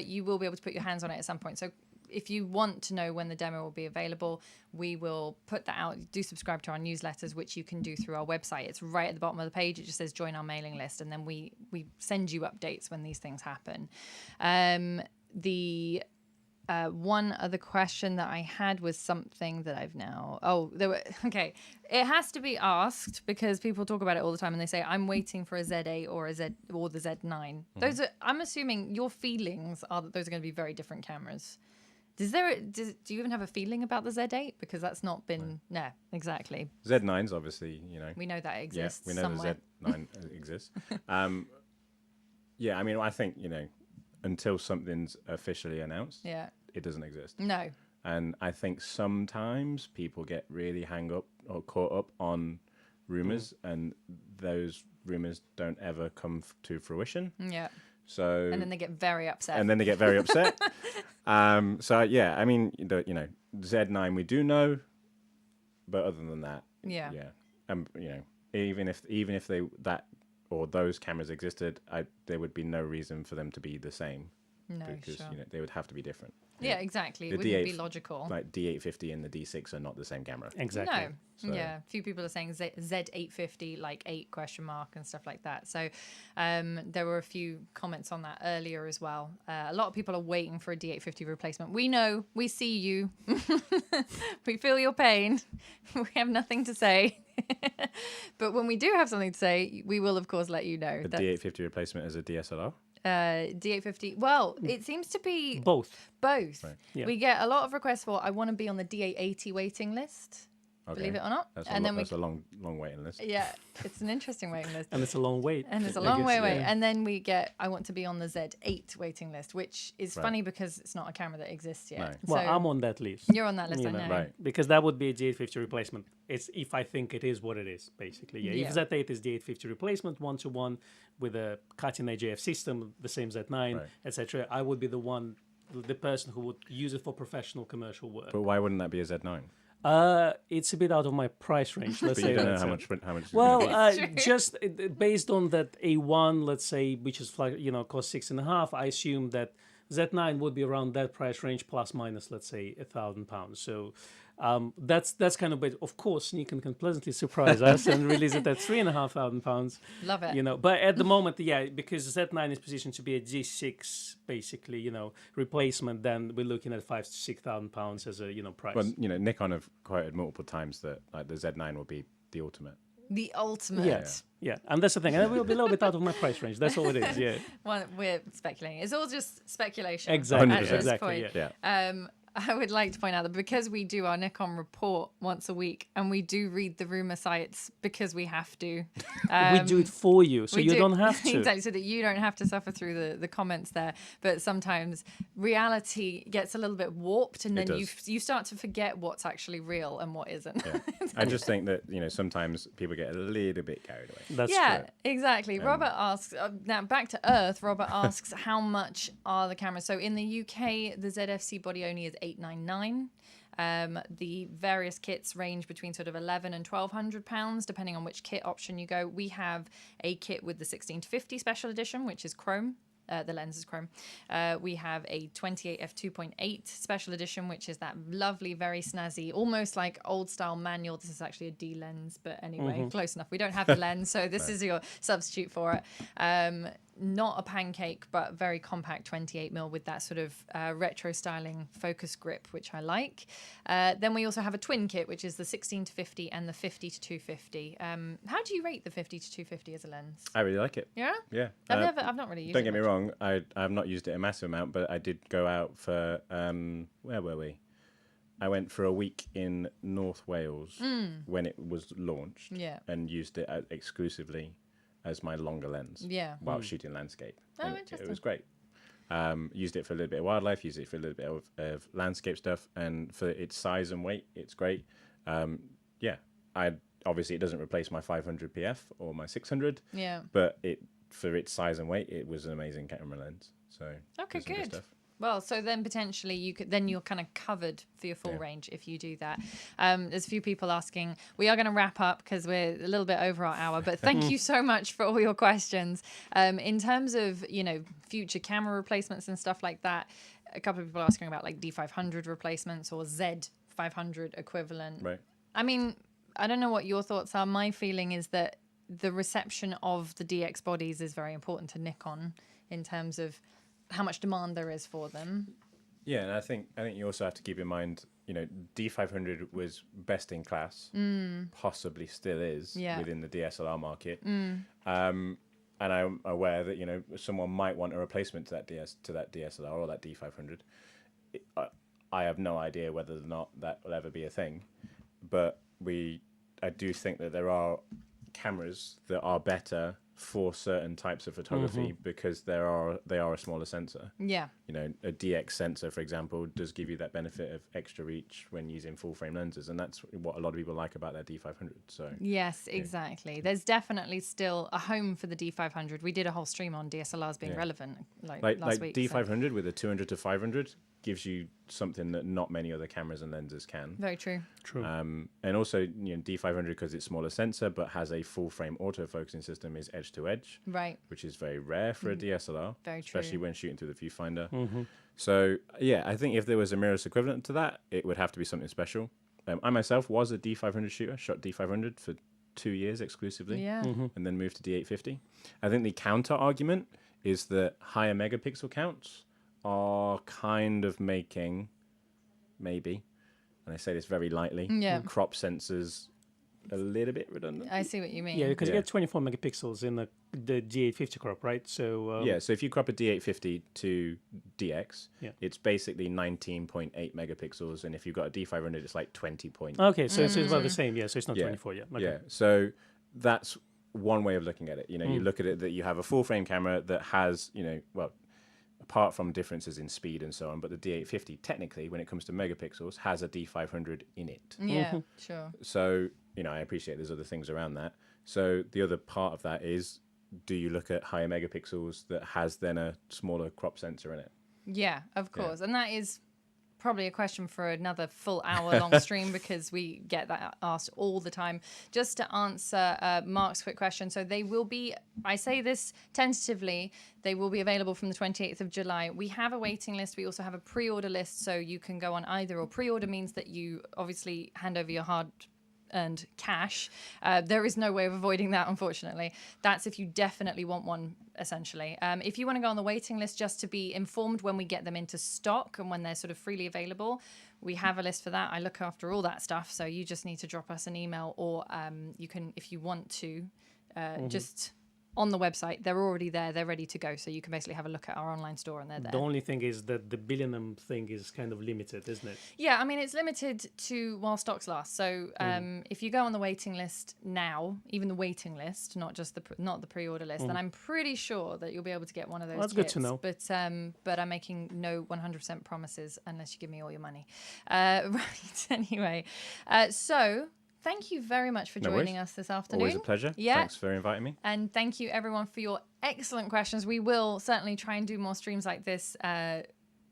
you will be able to put your hands on it at some point. So if you want to know when the demo will be available, we will put that out. Do subscribe to our newsletters, which you can do through our website. It's right at the bottom of the page. It just says join our mailing list, and then we send you updates when these things happen. The one other question that I had was something that I've now... Okay. It has to be asked because people talk about it all the time and they say, I'm waiting for a Z8 or the Z9. Those are... I'm assuming your feelings are that those are going to be very different cameras. Do you even have a feeling about the Z8? Because that's not been... No, exactly. Z9's obviously, We know that exists we know somewhere. the Z9 exists. I mean, I think, until something's officially announced, it doesn't exist. No. And I think sometimes people get really caught up on rumors, and those rumors don't ever come to fruition. Yeah. So and then they get very upset. I mean, Z9 we do know, but other than that, even if those cameras existed, there would be no reason for them to be the same. No, because sure. they would have to be different. Yeah, exactly. The It wouldn't D8 be logical. Like D850 and the D6 are not the same camera. Exactly. No. So- Yeah. A few people are saying Z850, like 8 ? And stuff like that. So there were a few comments on that earlier as well. A lot of people are waiting for a D850 replacement. We know. We see you. We feel your pain. We have nothing to say. But when we do have something to say, we will, of course, let you know. The D850 replacement is a DSLR. D850. Well, it seems to be Both. both. Right. Yeah. We get a lot of requests for, I want to be on the D880 waiting list, Okay. believe it or not. That's And a long waiting list. Yeah, it's an interesting waiting list. And it's a long wait. And it's a I long guess, way away. yeah. And then we get, I want to be on the Z8 waiting list, which is Right. funny because it's not a camera that exists yet. No. Well, So I'm on that list. you're on that list, I know. Right. Because that would be a D850 replacement. It's if I think it is what it is, basically. Yeah. Yeah. If Z8 is D850 replacement, 1-to-1 with a cutting-edge AF system, the same Z9, Right. etc., I would be the person who would use it for professional commercial work. But why wouldn't that be a Z9? It's a bit out of my price range. Let's But say you don't know that. how much. It's Well, gonna be. just based on that A1, let's say, which is cost 6.5, I assume that Z9 would be around that price range, plus minus, let's say, £1,000. So that's kind of, but of course, Nikon can pleasantly surprise us and release it at £3,500. Love it. But at the moment, because Z9 is positioned to be a G6, basically, replacement, then we're looking at £5,000 to £6,000 as a price. Well, Nikon have quoted multiple times that like the Z9 will be the ultimate. The ultimate. Yeah, and that's the thing. And it will be a little bit out of my price range. That's all it is. Yeah, Well, we're speculating. It's all just speculation. exactly. At this 100%. Exactly. point. Yeah. I would like to point out that because we do our Nikon report once a week and we do read the rumor sites because we have to. We do it for you, so We you do. don't have to. Exactly, so that you don't have to suffer through the comments there. But sometimes reality gets a little bit warped, and It then does. you start to forget what's actually real and what isn't. Yeah. I just think that sometimes people get a little bit carried away. That's Yeah, true. exactly. Robert asks, now back to Earth, Robert asks, how much are the cameras? So in the UK, the ZFC body only is $899. The various kits range between sort of £1,100 and £1,200, depending on which kit option you go. We have a kit with the 16-50 special edition, which is chrome. The lens is chrome. We have a 28 f2.8 special edition, which is that lovely, very snazzy, almost like old style manual. This is actually a D lens, but anyway, close enough. We don't have the lens, so this is your substitute for it. not a pancake, but very compact 28mm with that sort of retro styling focus grip, which I like. Then we also have a twin kit, which is the 16-50 and the 50-250. How do you rate the 50-250 as a lens? I really like it. Yeah? Yeah. I've not really used it. Don't get me much. wrong. I've not used it a massive amount, but I did go out for where were we? I went for a week in North Wales when it was launched, Yeah. and used it exclusively as my longer lens. Yeah. While shooting landscape. Oh, And it interesting. was great. Used it for a little bit of wildlife. Used it for a little bit of landscape stuff, and for its size and weight, it's great. Obviously it doesn't replace my 500 PF or my 600. Yeah. But for its size and weight, it was an amazing camera lens. So Okay, there's some good. stuff. Well, so then potentially you're kind of covered for your full range if you do that. There's a few people asking. We are going to wrap up because we're a little bit over our hour, but thank you so much for all your questions. In terms of, future camera replacements and stuff like that, a couple of people are asking about like D500 replacements or Z500 equivalent. Right. I mean, I don't know what your thoughts are. My feeling is that the reception of the DX bodies is very important to Nikon in terms of how much demand there is for them. Yeah, and I think you also have to keep in mind, D500 was best in class, possibly still is within the DSLR market. And I'm aware that someone might want a replacement to that DSLR or that D500. I have no idea whether or not that will ever be a thing, but I do think that there are cameras that are better for certain types of photography because they are a smaller sensor. Yeah. A DX sensor, for example, does give you that benefit of extra reach when using full frame lenses, and that's what a lot of people like about their D500. So yes, exactly. There's definitely still a home for the D500. We did a whole stream on DSLRs being relevant last week. D500 with a 200 to 500 gives you something that not many other cameras and lenses can. Very true. True. And also, D500, because it's smaller sensor but has a full frame autofocusing system, is edge to edge, Right. which is very rare for a DSLR, Very true. especially when shooting through the viewfinder. So yeah, I think if there was a mirrorless equivalent to that, it would have to be something special. I myself was a D500 shooter, shot D500 for 2 years exclusively, Yeah. and then moved to D850. I think the counter argument is that higher megapixel counts are kind of making, maybe, and I say this very lightly, crop sensors a little bit redundant. I see what you mean. Yeah, because Yeah. you get 24 megapixels in the D850 crop, right? So So if you crop a D850 to DX, Yeah. it's basically 19.8 megapixels, and if you've got a D500, it's like 20 point. Okay, so it's about the same. Yeah, so it's not 24 yet. Okay. Yeah, so that's one way of looking at it. You look at it that you have a full frame camera that has, apart from differences in speed and so on, but the D850 technically, when it comes to megapixels, has a D500 in it. Yeah, sure. So, I appreciate there's other things around that. So the other part of that is, do you look at higher megapixels that has then a smaller crop sensor in it? Yeah, of course. And that is probably a question for another full hour-long stream because we get that asked all the time. Just to answer Mark's quick question, so they will be, I say this tentatively, they will be available from the 28th of July. We have a waiting list. We also have a pre-order list, so you can go on either, or pre-order means that you obviously hand over your hard-earned cash. There is no way of avoiding that, unfortunately. That's if you definitely want one, essentially. If you want to go on the waiting list just to be informed when we get them into stock and when they're sort of freely available, we have a list for that. I look after all that stuff, so you just need to drop us an email, or you can, if you want to, just on the website. They're already there. They're ready to go. So you can basically have a look at our online store and they're there. The only thing is that the Billingham thing is kind of limited, isn't it? Yeah, I mean, it's limited to while stocks last. So if you go on the waiting list now, even the waiting list, not just not the pre-order list, then I'm pretty sure that you'll be able to get one of those That's kits. good to know. But I'm making no 100% promises unless you give me all your money. Right, anyway. So thank you very much for joining us this afternoon. Always a pleasure. Yeah. Thanks for inviting me. And thank you, everyone, for your excellent questions. We will certainly try and do more streams like this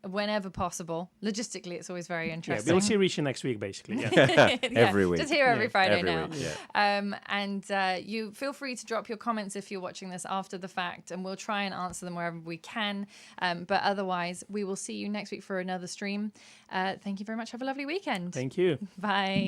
whenever possible. Logistically, it's always very Yeah, interesting. we'll see Rishi next week, basically. Yeah. Yeah, Every week. Just here every Friday Every now. week, yeah. And you feel free to drop your comments if you're watching this after the fact, and we'll try and answer them wherever we can. But otherwise, we will see you next week for another stream. Thank you very much. Have a lovely weekend. Thank you. Bye.